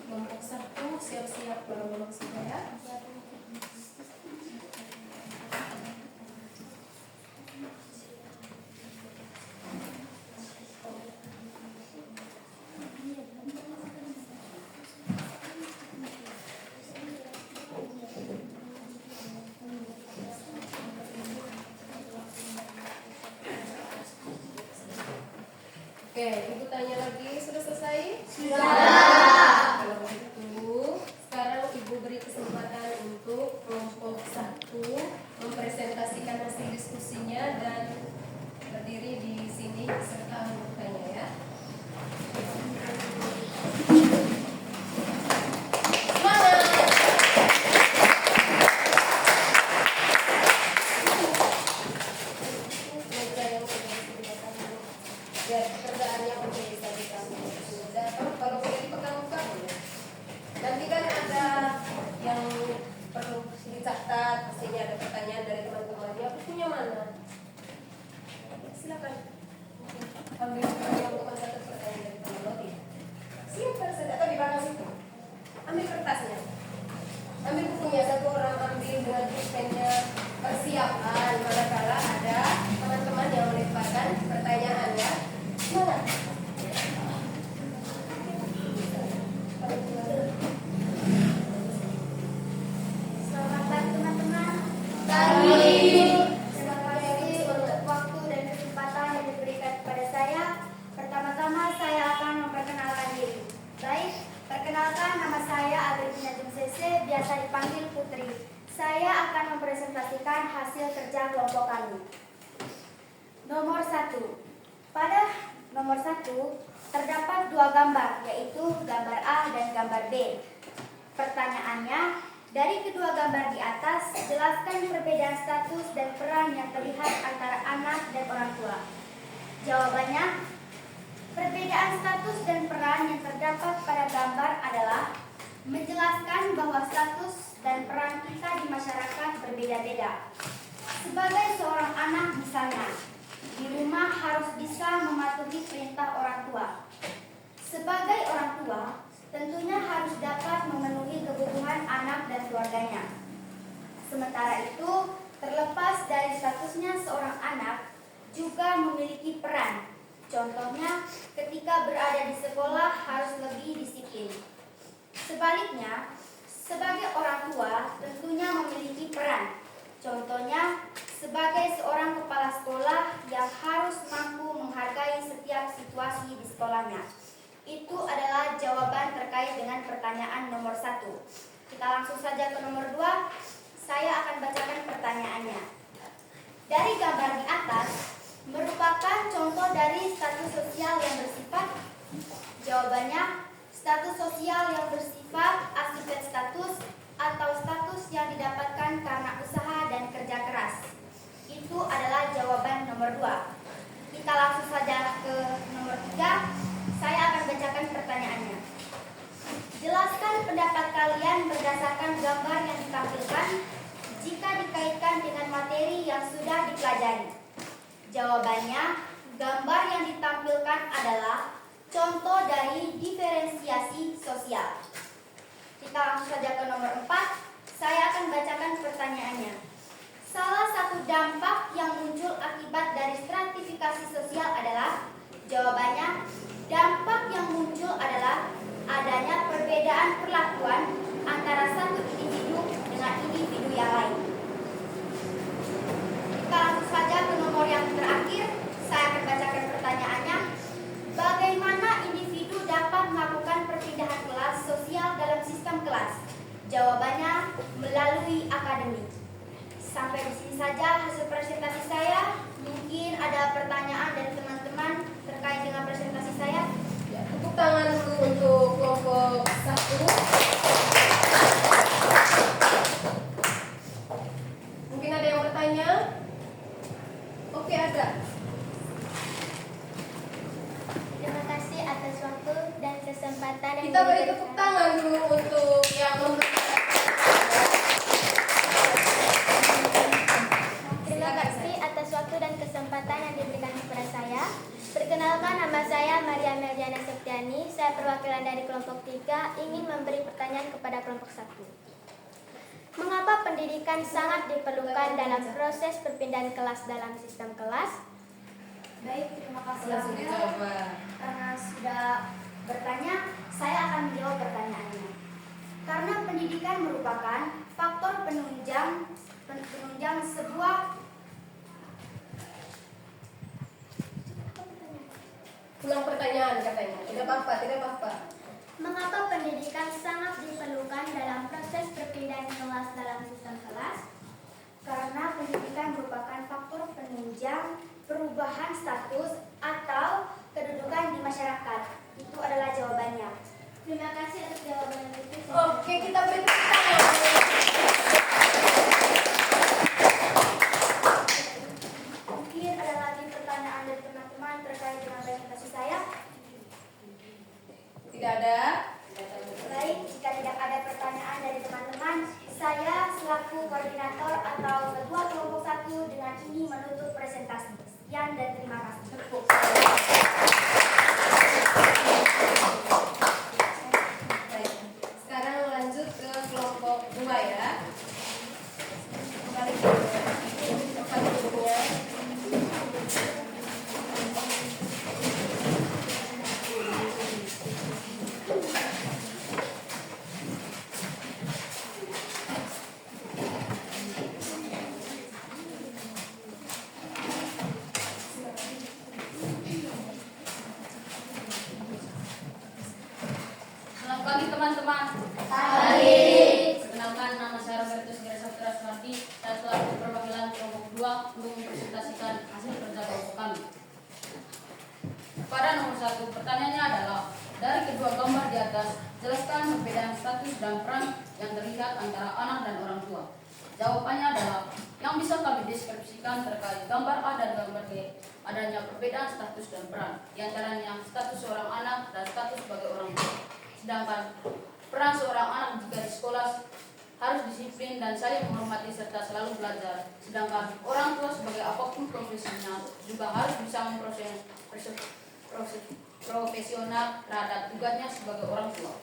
Kelompok 1 siap-siap bareng-bareng semua ya. Oke, ibu tanya lagi, sudah selesai? Sudah. Kalau begitu, sekarang ibu beri kesempatan untuk kelompok 1 mempresentasikan hasil diskusinya dan berdiri di sini serta anggotanya ya. Semangat! Ya, pekerjaannya mungkin bisa ditanggung. Kalau boleh dipegang-pegang ya. Nanti kan ada yang perlu dicatat, pastinya ada pertanyaan dari teman-temannya. Bukunya mana? Silakan. Ambil yang bukan catat pertanyaan dari teman-teman. Simpan saja atau di belakang situ. Ambil kertasnya. Ambil bukunya, satu orang ambil dengan pulpennya. Persiapan manakala ada teman-teman yang melemparkan pertanyaan ya. Semangat. Selamat pagi teman-teman. Pagi. Terima kasih untuk waktu dan kesempatan yang diberikan kepada saya. Pertama-tama saya akan memperkenalkan diri. Baik, perkenalkan nama saya Agripina Jumsese, biasa dipanggil Putri. Saya akan mempresentasikan hasil kerja kelompok kami. Nomor 1. Pada nomor 1 terdapat 2 gambar, yaitu gambar A dan gambar B. Pertanyaannya, dari kedua gambar di atas, jelaskan perbedaan status dan peran yang terlihat antara anak dan orang tua. Jawabannya, perbedaan status dan peran yang terdapat pada gambar adalah menjelaskan bahwa status dan peran kita di masyarakat berbeda-beda. Sebagai seorang anak misalnya, di rumah harus bisa mematuhi perintah orang tua. Sebagai orang tua, tentunya harus dapat memenuhi kebutuhan anak dan keluarganya. Sementara itu, terlepas dari statusnya seorang anak, juga memiliki peran. Contohnya, ketika berada di sekolah harus lebih disiplin. Sebaliknya, sebagai orang tua tentunya memiliki peran. Contohnya, sebagai seorang kepala sekolah yang harus mampu menghargai setiap situasi di sekolahnya. Itu adalah jawaban terkait dengan pertanyaan nomor 1. Kita langsung saja ke nomor 2. Saya akan bacakan pertanyaannya. Dari gambar di atas, merupakan contoh dari status sosial yang bersifat. Jawabannya, status sosial yang bersifat aspek status atau status yang didapatkan karena usaha dan kerja keras. Itu adalah jawaban nomor 2. Kita langsung saja ke nomor 3. Saya akan bacakan pertanyaannya. Jelaskan pendapat kalian berdasarkan gambar yang ditampilkan jika dikaitkan dengan materi yang sudah dipelajari. Jawabannya, gambar yang ditampilkan adalah contoh dari diferensiasi sosial. Kita langsung saja ke nomor 4. Saya akan bacakan pertanyaannya. Salah satu dampak yang muncul akibat dari stratifikasi sosial adalah, jawabannya, dampak yang muncul adalah adanya perbedaan perlakuan antara satu individu dengan individu yang lain. Sampai di sini saja hasil presentasi saya. Mungkin ada pertanyaan dari teman-teman terkait dengan presentasi saya. Ya, tepuk tangan dulu untuk kelompok 1. Mungkin ada yang bertanya? Oke, ada. Terima kasih atas waktu dan kesempatan yang Kita beri diberikan. tepuk tangan dulu untuk yang memberikan. Terima kasih atas waktu dan kesempatan yang diberikan kepada saya. Perkenalkan, nama saya Maria Meliana Septiani. Saya perwakilan dari kelompok 3 ingin memberi pertanyaan kepada kelompok 1. Mengapa pendidikan sangat diperlukan dalam proses perpindahan kelas dalam sistem kelas? Baik, terima kasih. Langsung Amel. dicoba. Karena sudah bertanya, saya akan menjawab pertanyaannya. Karena pendidikan merupakan faktor penunjang sebuah. Ulang pertanyaan katanya. Tidak apa-apa, tidak apa-apa. Mengapa pendidikan sangat diperlukan dalam proses perpindahan kelas dalam sistem kelas? Karena pendidikan merupakan faktor penunjang perubahan status atau kedudukan di masyarakat. Itu adalah jawabannya. Terima kasih atas jawaban itu. Oke, kita beri tepuk tangan. Mungkin ada lagi pertanyaan dari teman-teman terkait dengan presentasi saya. Tidak ada. Baik, jika tidak ada pertanyaan dari teman-teman, saya selaku koordinator atau ketua kelompok 1 dengan ini menutup presentasi. Sekian dan terima kasih. Baik. Sekarang lanjut ke kelompok 2 ya. Kembali ke tempat duduknya. Selamat pagi teman-teman. Pagi. Perkenalkan, nama saya Robertus Gerasafira Sumardi. Saya selaku perwakilan kelompok 2 untuk mempresentasikan hasil kerja kelompok kami. Pada nomor 1, pertanyaannya adalah dari kedua gambar di atas, jelaskan perbedaan status dan peran yang terlihat antara anak dan orang tua. Jawabannya adalah yang bisa kami deskripsikan terkait gambar A dan gambar B, adanya perbedaan status dan peran, di antaranya status seorang anak dan status sebagai orang tua. Sedangkan peran seorang anak jika di sekolah harus disiplin dan saling menghormati serta selalu belajar. Sedangkan orang tua sebagai apapun profesinya juga harus bisa profesional terhadap tugasnya sebagai orang tua.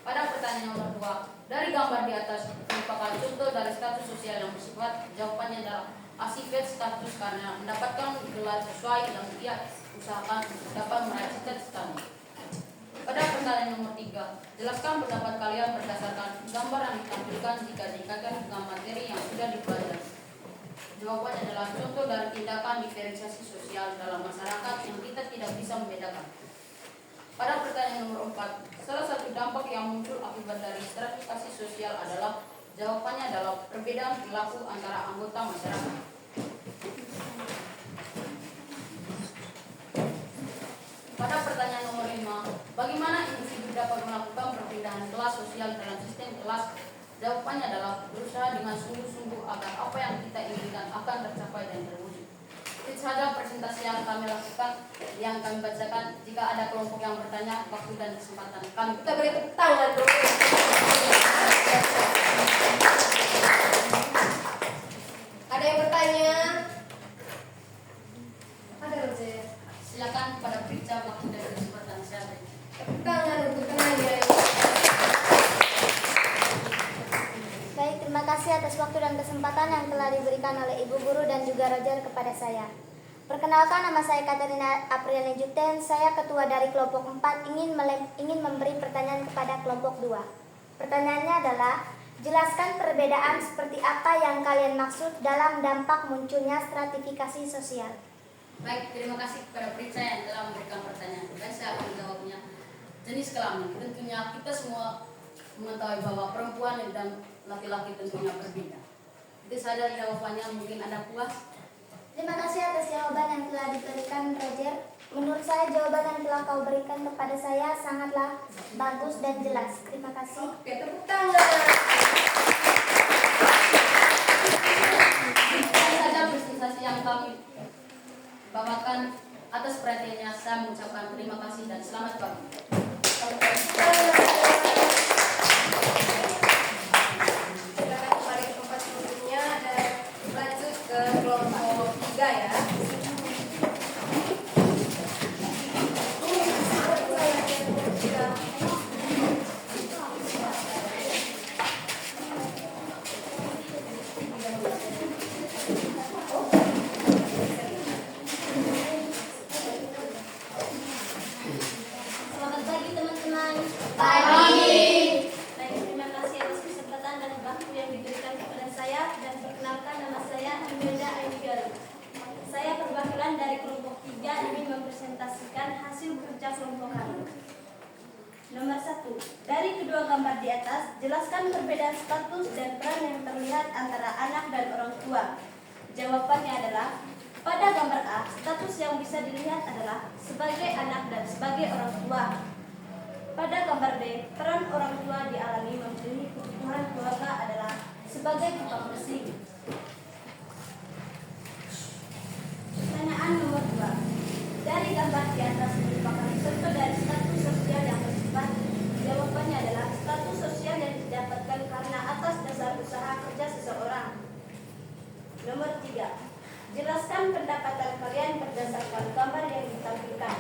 Pada pertanyaan nomor 2, dari gambar di atas merupakan contoh dari status sosial yang bersifat. Jawabannya adalah asifet status karena mendapatkan gelar sesuai yang dia usahakan dapat meraih cita-citanya. Pada pertanyaan nomor 3, jelaskan pendapat kalian berdasarkan gambar yang ditampilkan jika dikaitkan dengan materi yang sudah dipelajari. Jawabannya adalah contoh dari tindakan diferensiasi sosial dalam masyarakat yang kita tidak bisa membedakan. Pada pertanyaan nomor 4, salah satu dampak yang muncul akibat dari stratifikasi sosial adalah. Jawabannya adalah perbedaan perilaku antara anggota masyarakat. Pada pertanyaan nomor 5, bagaimana individu dapat melakukan perpindahan kelas sosial dalam sistem kelas? Jawabannya adalah berusaha dengan sungguh-sungguh agar apa yang kita inginkan akan tercapai dan terwujud. Itu saja presentasi yang kami lakukan, yang kami bacakan. Jika ada kelompok yang bertanya, waktu dan kesempatan kami. Kita beri tepuk tangan dulu. Ada yang bertanya? Ada, Roger. Silakan pada periksa waktu dan kesempatan saya. Tepuk tangan untuk penanya. Baik, terima kasih atas waktu dan kesempatan yang telah diberikan oleh Ibu Guru dan juga Roger kepada saya. Perkenalkan, nama saya Katerina Apriliani Juten. Saya ketua dari kelompok 4 ingin memberi pertanyaan kepada kelompok 2. Pertanyaannya adalah, jelaskan perbedaan seperti apa yang kalian maksud dalam dampak munculnya stratifikasi sosial. Baik, terima kasih kepada periksa yang telah memberikan pertanyaan. Baik, saya akan menjawabnya. Jenis kelamin, tentunya kita semua mengetahui bahwa perempuan dan laki-laki tentunya berbeda. Itu saja jawabannya, mungkin Anda puas. Terima kasih atas jawaban yang telah diberikan Roger. Menurut saya jawaban yang telah kau berikan kepada saya sangatlah bagus dan jelas. Terima kasih. Oke, tepuk tangan. Ini saja presentasi yang kami bawakan. Atas perhatiannya saya mengucapkan terima kasih dan selamat pagi. Silakan kembali ke tempat sebelumnya dan lanjut ke kelompok 3 ya. Selamat pagi teman-teman. Baik, terima kasih atas kesempatan dan waktu yang diberikan kepada saya dan perkenalkan nama saya Imelda Ainigaru. Saya perwakilan dari kelompok 3 ingin mempresentasikan hasil kerja kelompok kami. Nomor 1. Dari kedua gambar di atas, jelaskan perbedaan status dan peran yang terlihat antara anak dan orang tua. Jawabannya adalah, pada gambar A, status yang bisa dilihat adalah sebagai anak dan sebagai orang tua. Pada gambar B, peran orang tua dialami memenuhi kebutuhan keluarga adalah sebagai tukang bersih. Pertanyaan nomor 2. Dari gambar di atas merupakan contoh dari status sosial yang bersifat. Jawabannya adalah status sosial yang didapatkan karena atas dasar usaha kerja seseorang. Nomor 3. Jelaskan pendapatan kalian berdasarkan gambar yang ditampilkan.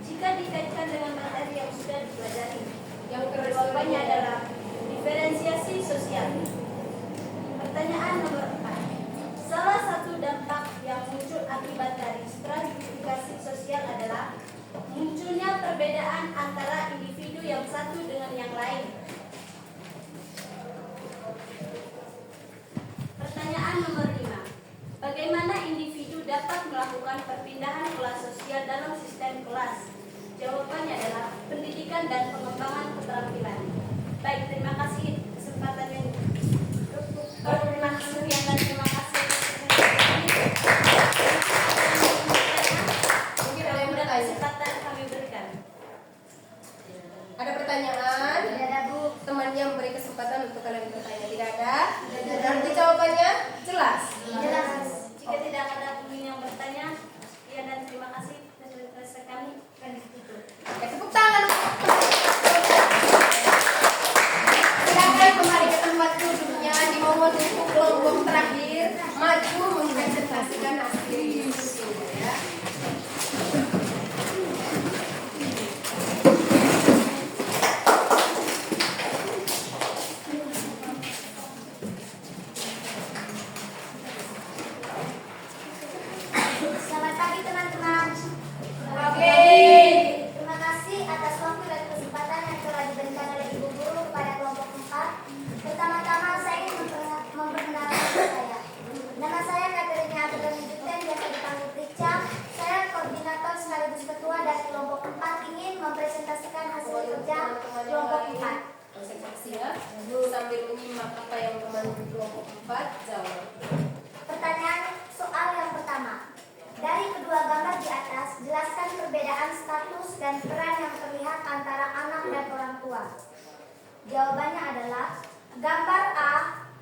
Jika dikaitkan dengan materi yang sudah dipelajari, yang jawabannya adalah diferensiasi sosial. Pertanyaan nomor 4. Salah satu dampak yang muncul akibat dari stratifikasi sosial adalah munculnya perbedaan antara individu yang satu dengan yang lain. Pertanyaan nomor 5. Bagaimana individu dapat melakukan perpindahan kelas sosial dalam sistem kelas? Jawabannya adalah pendidikan dan pengembangan keterampilan. Baik, terima kasih kesempatan yang terima kasih dan terima kasih. Mungkin ada yang bertanya. Kesempatan kami berikan. Ada pertanyaan? Tidak ada, Bu. Temannya memberi kesempatan untuk kalian bertanya. Tidak ada? Nanti jawabannya jelas. Jelas. Jika tidak ada pemimpin yang bertanya, sekian dan terima kasih. Selesai kami akan ditutup. Oke, tepuk tangan. Silakan kembali ke tempat duduknya. Dimohon untuk kelompok terakhir maju mempresentasikan hasil diskusinya ya. Selamat pagi teman-teman. Oke. Terima kasih atas waktu dan kesempatan yang telah diberikan oleh Ibu Guru kepada kelompok 4. Pertama-tama saya ingin memperkenalkan saya. Nama saya Katerina Adelani Juten, biasa dipanggil Prica. Saya koordinator sekaligus ketua dari kelompok 4 ingin mempresentasikan hasil kerja kelompok 4. Konsentrasi ya. Sambil menyimak apa yang teman kelompok 4 jawab. Pertanyaan soal yang pertama. Dari kedua gambar di atas, jelaskan perbedaan status dan peran yang terlihat antara anak dan orang tua. Jawabannya adalah gambar A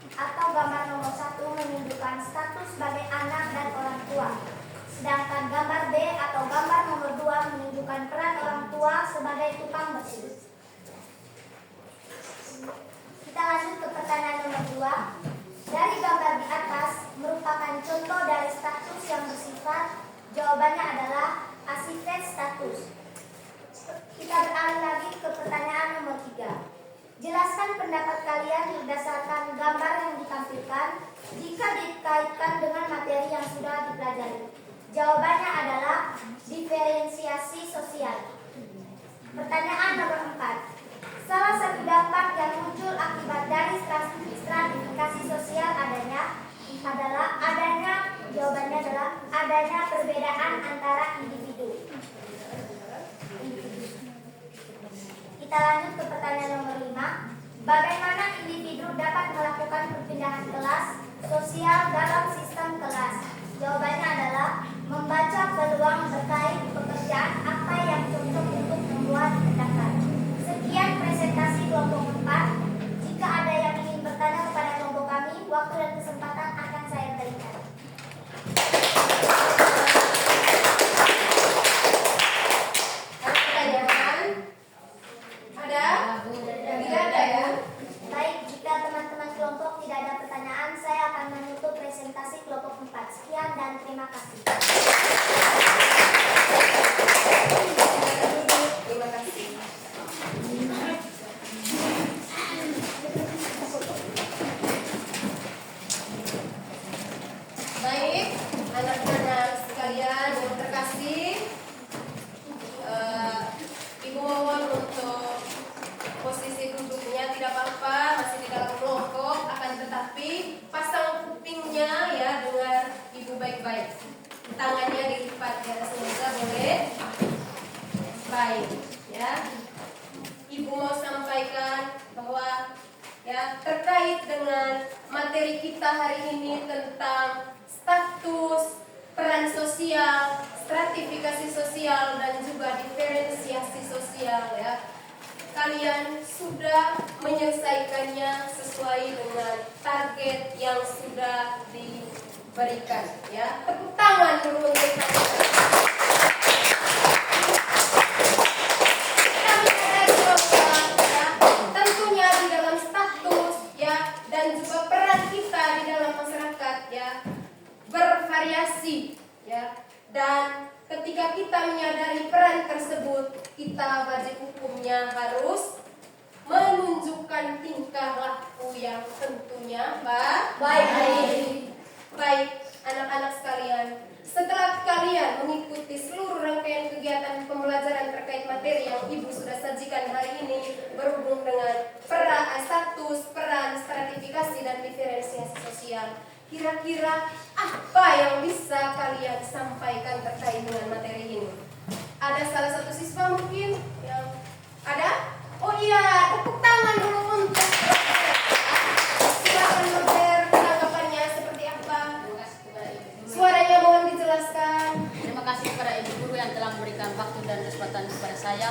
atau gambar nomor 1 menunjukkan status sebagai anak dan orang tua. Sedangkan gambar B atau gambar nomor 2 menunjukkan peran orang tua sebagai tukang bersih. Kita lanjut ke pertanyaan nomor 2. Dari gambar di atas merupakan contoh dari status yang bersifat. Jawabannya adalah asifet status. Kita beralih lagi ke pertanyaan nomor 3. Jelaskan pendapat kalian berdasarkan gambar yang ditampilkan jika dikaitkan dengan materi yang sudah dipelajari. Jawabannya adalah diferensiasi sosial. Pertanyaan nomor 4. Salah satu dampak yang muncul akibat dari stratifikasi sosial jawabannya adalah adanya perbedaan antara individu. Kita lanjut ke pertanyaan nomor 5. sosial dalam sistem kelas? Jawabannya adalah membaca peluang terkait pekerjaan apa yang cocok untuk membuat tindakan. Sekian presentasi kelompok 4. Jika ada yang ingin bertanya kepada kelompok kami, waktu dan kesempatan akan saya berikan. Ada pertanyaan? Ada? Tidak ada ya? Baik, jika teman-teman kelompok tidak ada pertanyaan, saya akan menutup presentasi kelompok 4. Sekian dan terima kasih. Terima kasih. Baik, anak-anak sekalian yang terkasih, Ibu mohon untuk posisi duduknya tidak apa-apa, masih di dalam kelompok, akan tetapi pasang kupingnya ya, dengar Ibu baik-baik. Tangannya dilipat ya, semoga boleh. Baik, ya. Ibu mau sampaikan bahwa ya terkait dengan materi kita hari ini tentang status, peran sosial, stratifikasi sosial dan juga diferensiasi sosial ya. Kalian sudah menyelesaikannya sesuai dengan target yang sudah diberikan ya. Tepuk tangan dulu untuk kalian. Kita menyadari bahwa ya, tentunya di dalam status ya dan juga peran kita di dalam masyarakat ya bervariasi ya, dan ketika kita menyadari peran tersebut, kita wajib hukumnya harus menunjukkan tingkah laku yang tentunya baik. Baik, anak-anak sekalian, setelah kalian mengikuti seluruh rangkaian kegiatan pembelajaran terkait materi yang Ibu sudah sajikan hari ini berhubung dengan status, peran, stratifikasi dan diferensiasi sosial, kira-kira apa yang bisa kalian sampaikan terkait dengan materi ini? Ada salah satu siswa mungkin yang ada? Oh iya, tepuk tangan dulu untuk silakan Robert, tanggapannya seperti apa? Terima kasih kepada Ibu. Suaranya mohon dijelaskan. Terima kasih kepada Ibu Guru yang telah memberikan waktu dan kesempatan kepada saya.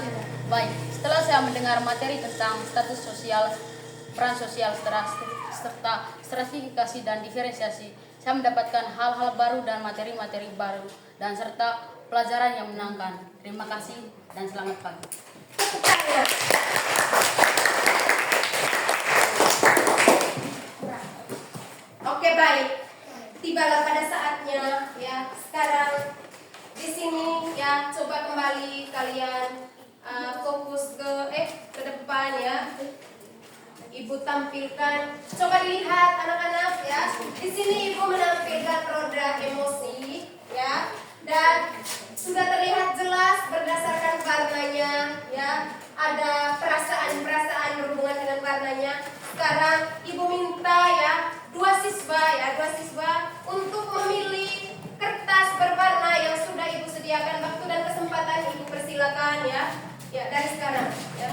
Baik, setelah saya mendengar materi tentang status sosial, peran sosial, serta stratifikasi dan diferensiasi, saya mendapatkan hal-hal baru dan materi-materi baru dan serta pelajaran yang menyenangkan. Terima kasih dan selamat pagi. Tepuk tangan. Oke, baik. Tibalah pada saatnya ya. Sekarang di sini ya, coba kembali kalian fokus ke depan ya. Ibu tampilkan, coba dilihat anak-anak ya. Di sini Ibu menampilkan roda emosi ya, dan sudah terlihat jelas berdasarkan warnanya ya. Ada perasaan-perasaan berhubungan dengan warnanya. Sekarang Ibu minta ya dua siswa untuk memilih kertas berwarna yang sudah Ibu sediakan. Waktu dan kesempatan Ibu persilakan ya. Ya, dari sekarang ya.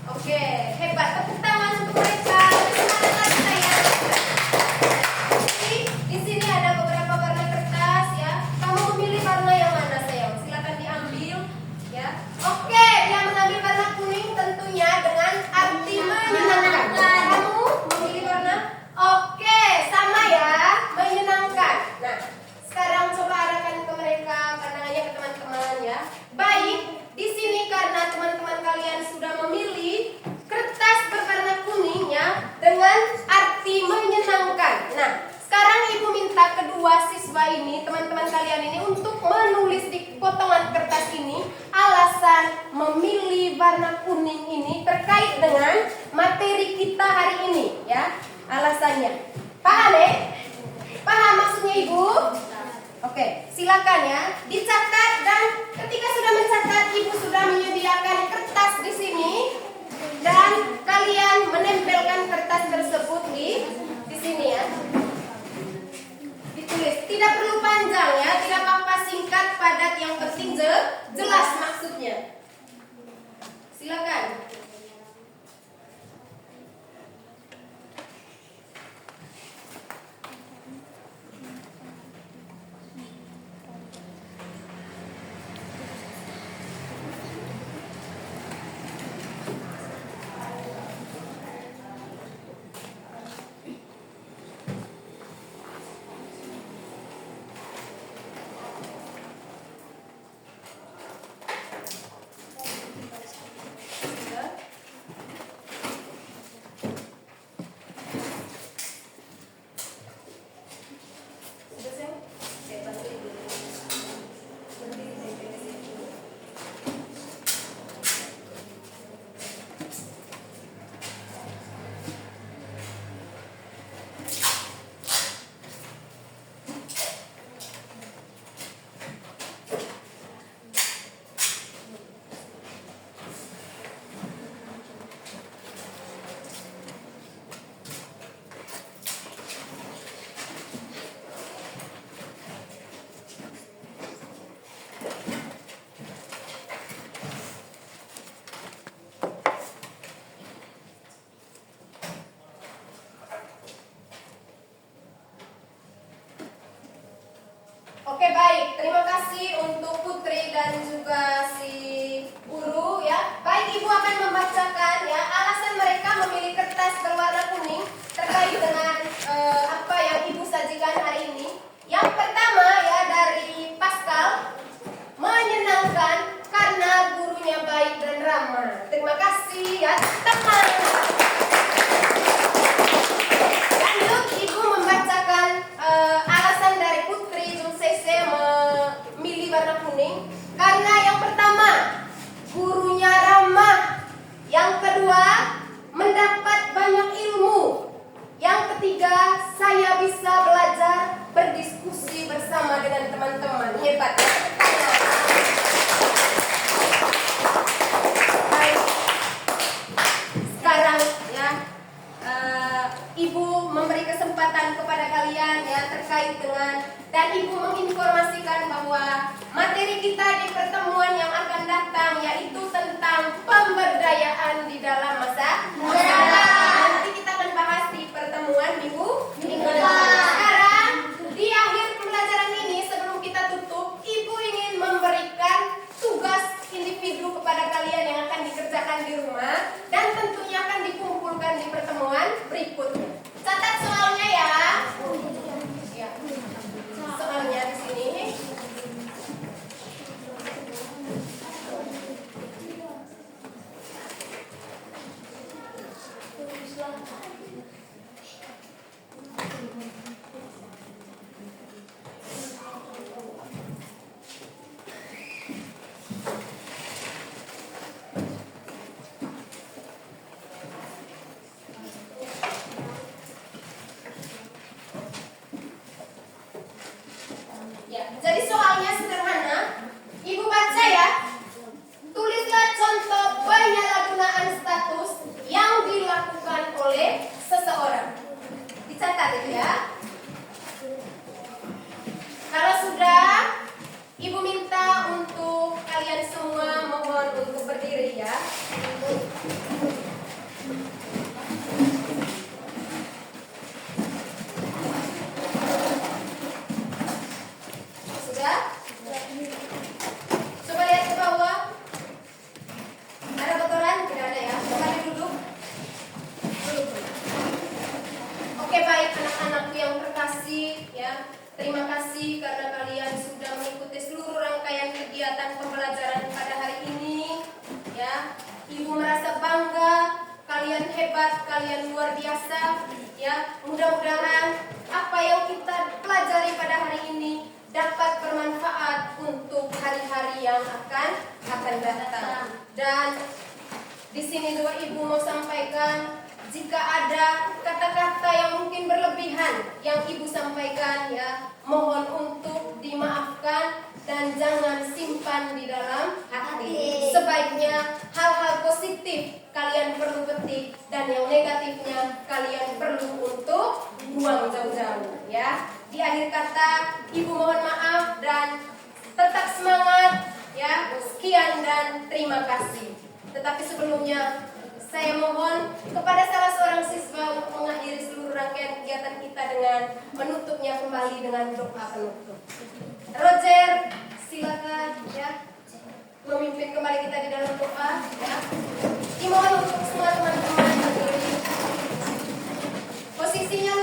Oke, hebat. Tepuk tangan untuk mereka. Semangat lagi saya. Di sini ada beberapa warna kertas ya. Kamu memilih warna yang mana sayang? Silakan diambil ya. Oke, yang mengambil warna kuning tentunya dengan arti menyenangkan. Kamu memilih warna? Oke, sama ya, menyenangkan. Nah, sekarang coba arahkan ke mereka pandangannya ke teman-teman ya. Baik, di sini karena teman-teman kalian sudah memilih kertas berwarna kuning ya dengan arti menyenangkan. Nah, sekarang Ibu minta kedua siswa ini, teman-teman kalian ini untuk menulis di potongan kertas ini alasan memilih warna kuning ini terkait dengan materi kita hari ini ya. Alasannya. Paham ya? Paham maksudnya Ibu? Oke, silakan ya. Dicatat dan ketika sudah mencatat Ibu sudah menyediakan kertas di sini dan kalian menempelkan kertas tersebut di sini ya. Ditulis. Tidak perlu panjang ya, tidak apa-apa, singkat, padat, yang penting jelas maksudnya. Silakan. Terima kasih untuk Putri dan juga si Guru ya. Baik, Ibu akan membacakan ya alasan mereka memilih kertas berwarna kuning terkait dengan apa yang Ibu sajikan hari ini. Yang pertama ya dari Pascal, menyenangkan karena gurunya baik dan ramah. Terima kasih ya, teman. Lanjut, Ibu membacakan alasan dari Putri Jungsese memilih warna kuning karena yang pertama, gurunya ramah. Yang kedua, mendapat banyak ilmu. Yang ketiga, saya bisa belajar berdiskusi bersama dengan teman-teman. Hebat ya. Baik. Sekarang ya, Ibu memberi kesempatan kepada kalian ya terkait dengan, dan Ibu menginformasikan bahwa materi kita di pertemuan yang akan datang yaitu tentang pemberdayaan di dalam masa mendatang. Nanti kita akan bahas di pertemuan Minggu depan. Sekarang di akhir pembelajaran ini sebelum kita tutup, Ibu ingin memberikan tugas individu kepada kalian yang akan dikerjakan di rumah dan tentunya akan dikumpulkan di pertemuan berikutnya. Catat soalnya ya. Ya. Soalnya di sini. Ya, jadi soalnya sederhana. Ibu baca ya. Tulislah contoh penyalahgunaan status yang dilakukan oleh seseorang. Dicatat itu ya. Kalau sudah, Ibu minta untuk kalian semua mohon untuk berdiri ya. Sudah? Coba lihat ke bawah. Ada kotoran? Tidak ada ya. Kembali duduk. Duduk. Oke, baik anak-anakku yang terkasih ya. Terima kasih karena kalian sudah mengikuti seluruh rangkaian kegiatan pembelajaran pada hari ini ya. Ibu merasa bangga, kalian hebat, kalian luar biasa ya. Mudah-mudahan apa yang kita pelajari pada hari ini dapat bermanfaat untuk hari-hari yang akan datang. Dan di sini juga Ibu mau sampaikan, jika ada kata-kata yang mungkin berlebihan yang Ibu sampaikan ya, mohon untuk dimaafkan dan jangan simpan di dalam hati. Sebaiknya hal-hal positif kalian perlu petik dan yang negatifnya kalian perlu untuk buang jauh-jauh ya. Di akhir kata Ibu mohon maaf dan tetap semangat ya. Sekian dan terima kasih. Tetapi sebelumnya saya mohon kepada salah seorang siswa untuk mengakhiri seluruh rangkaian kegiatan kita dengan menutupnya kembali dengan doa penutup. Roger, silakan ya memimpin kembali kita di dalam doa ya. Dimohon untuk semua teman-teman berdiri. Posisinya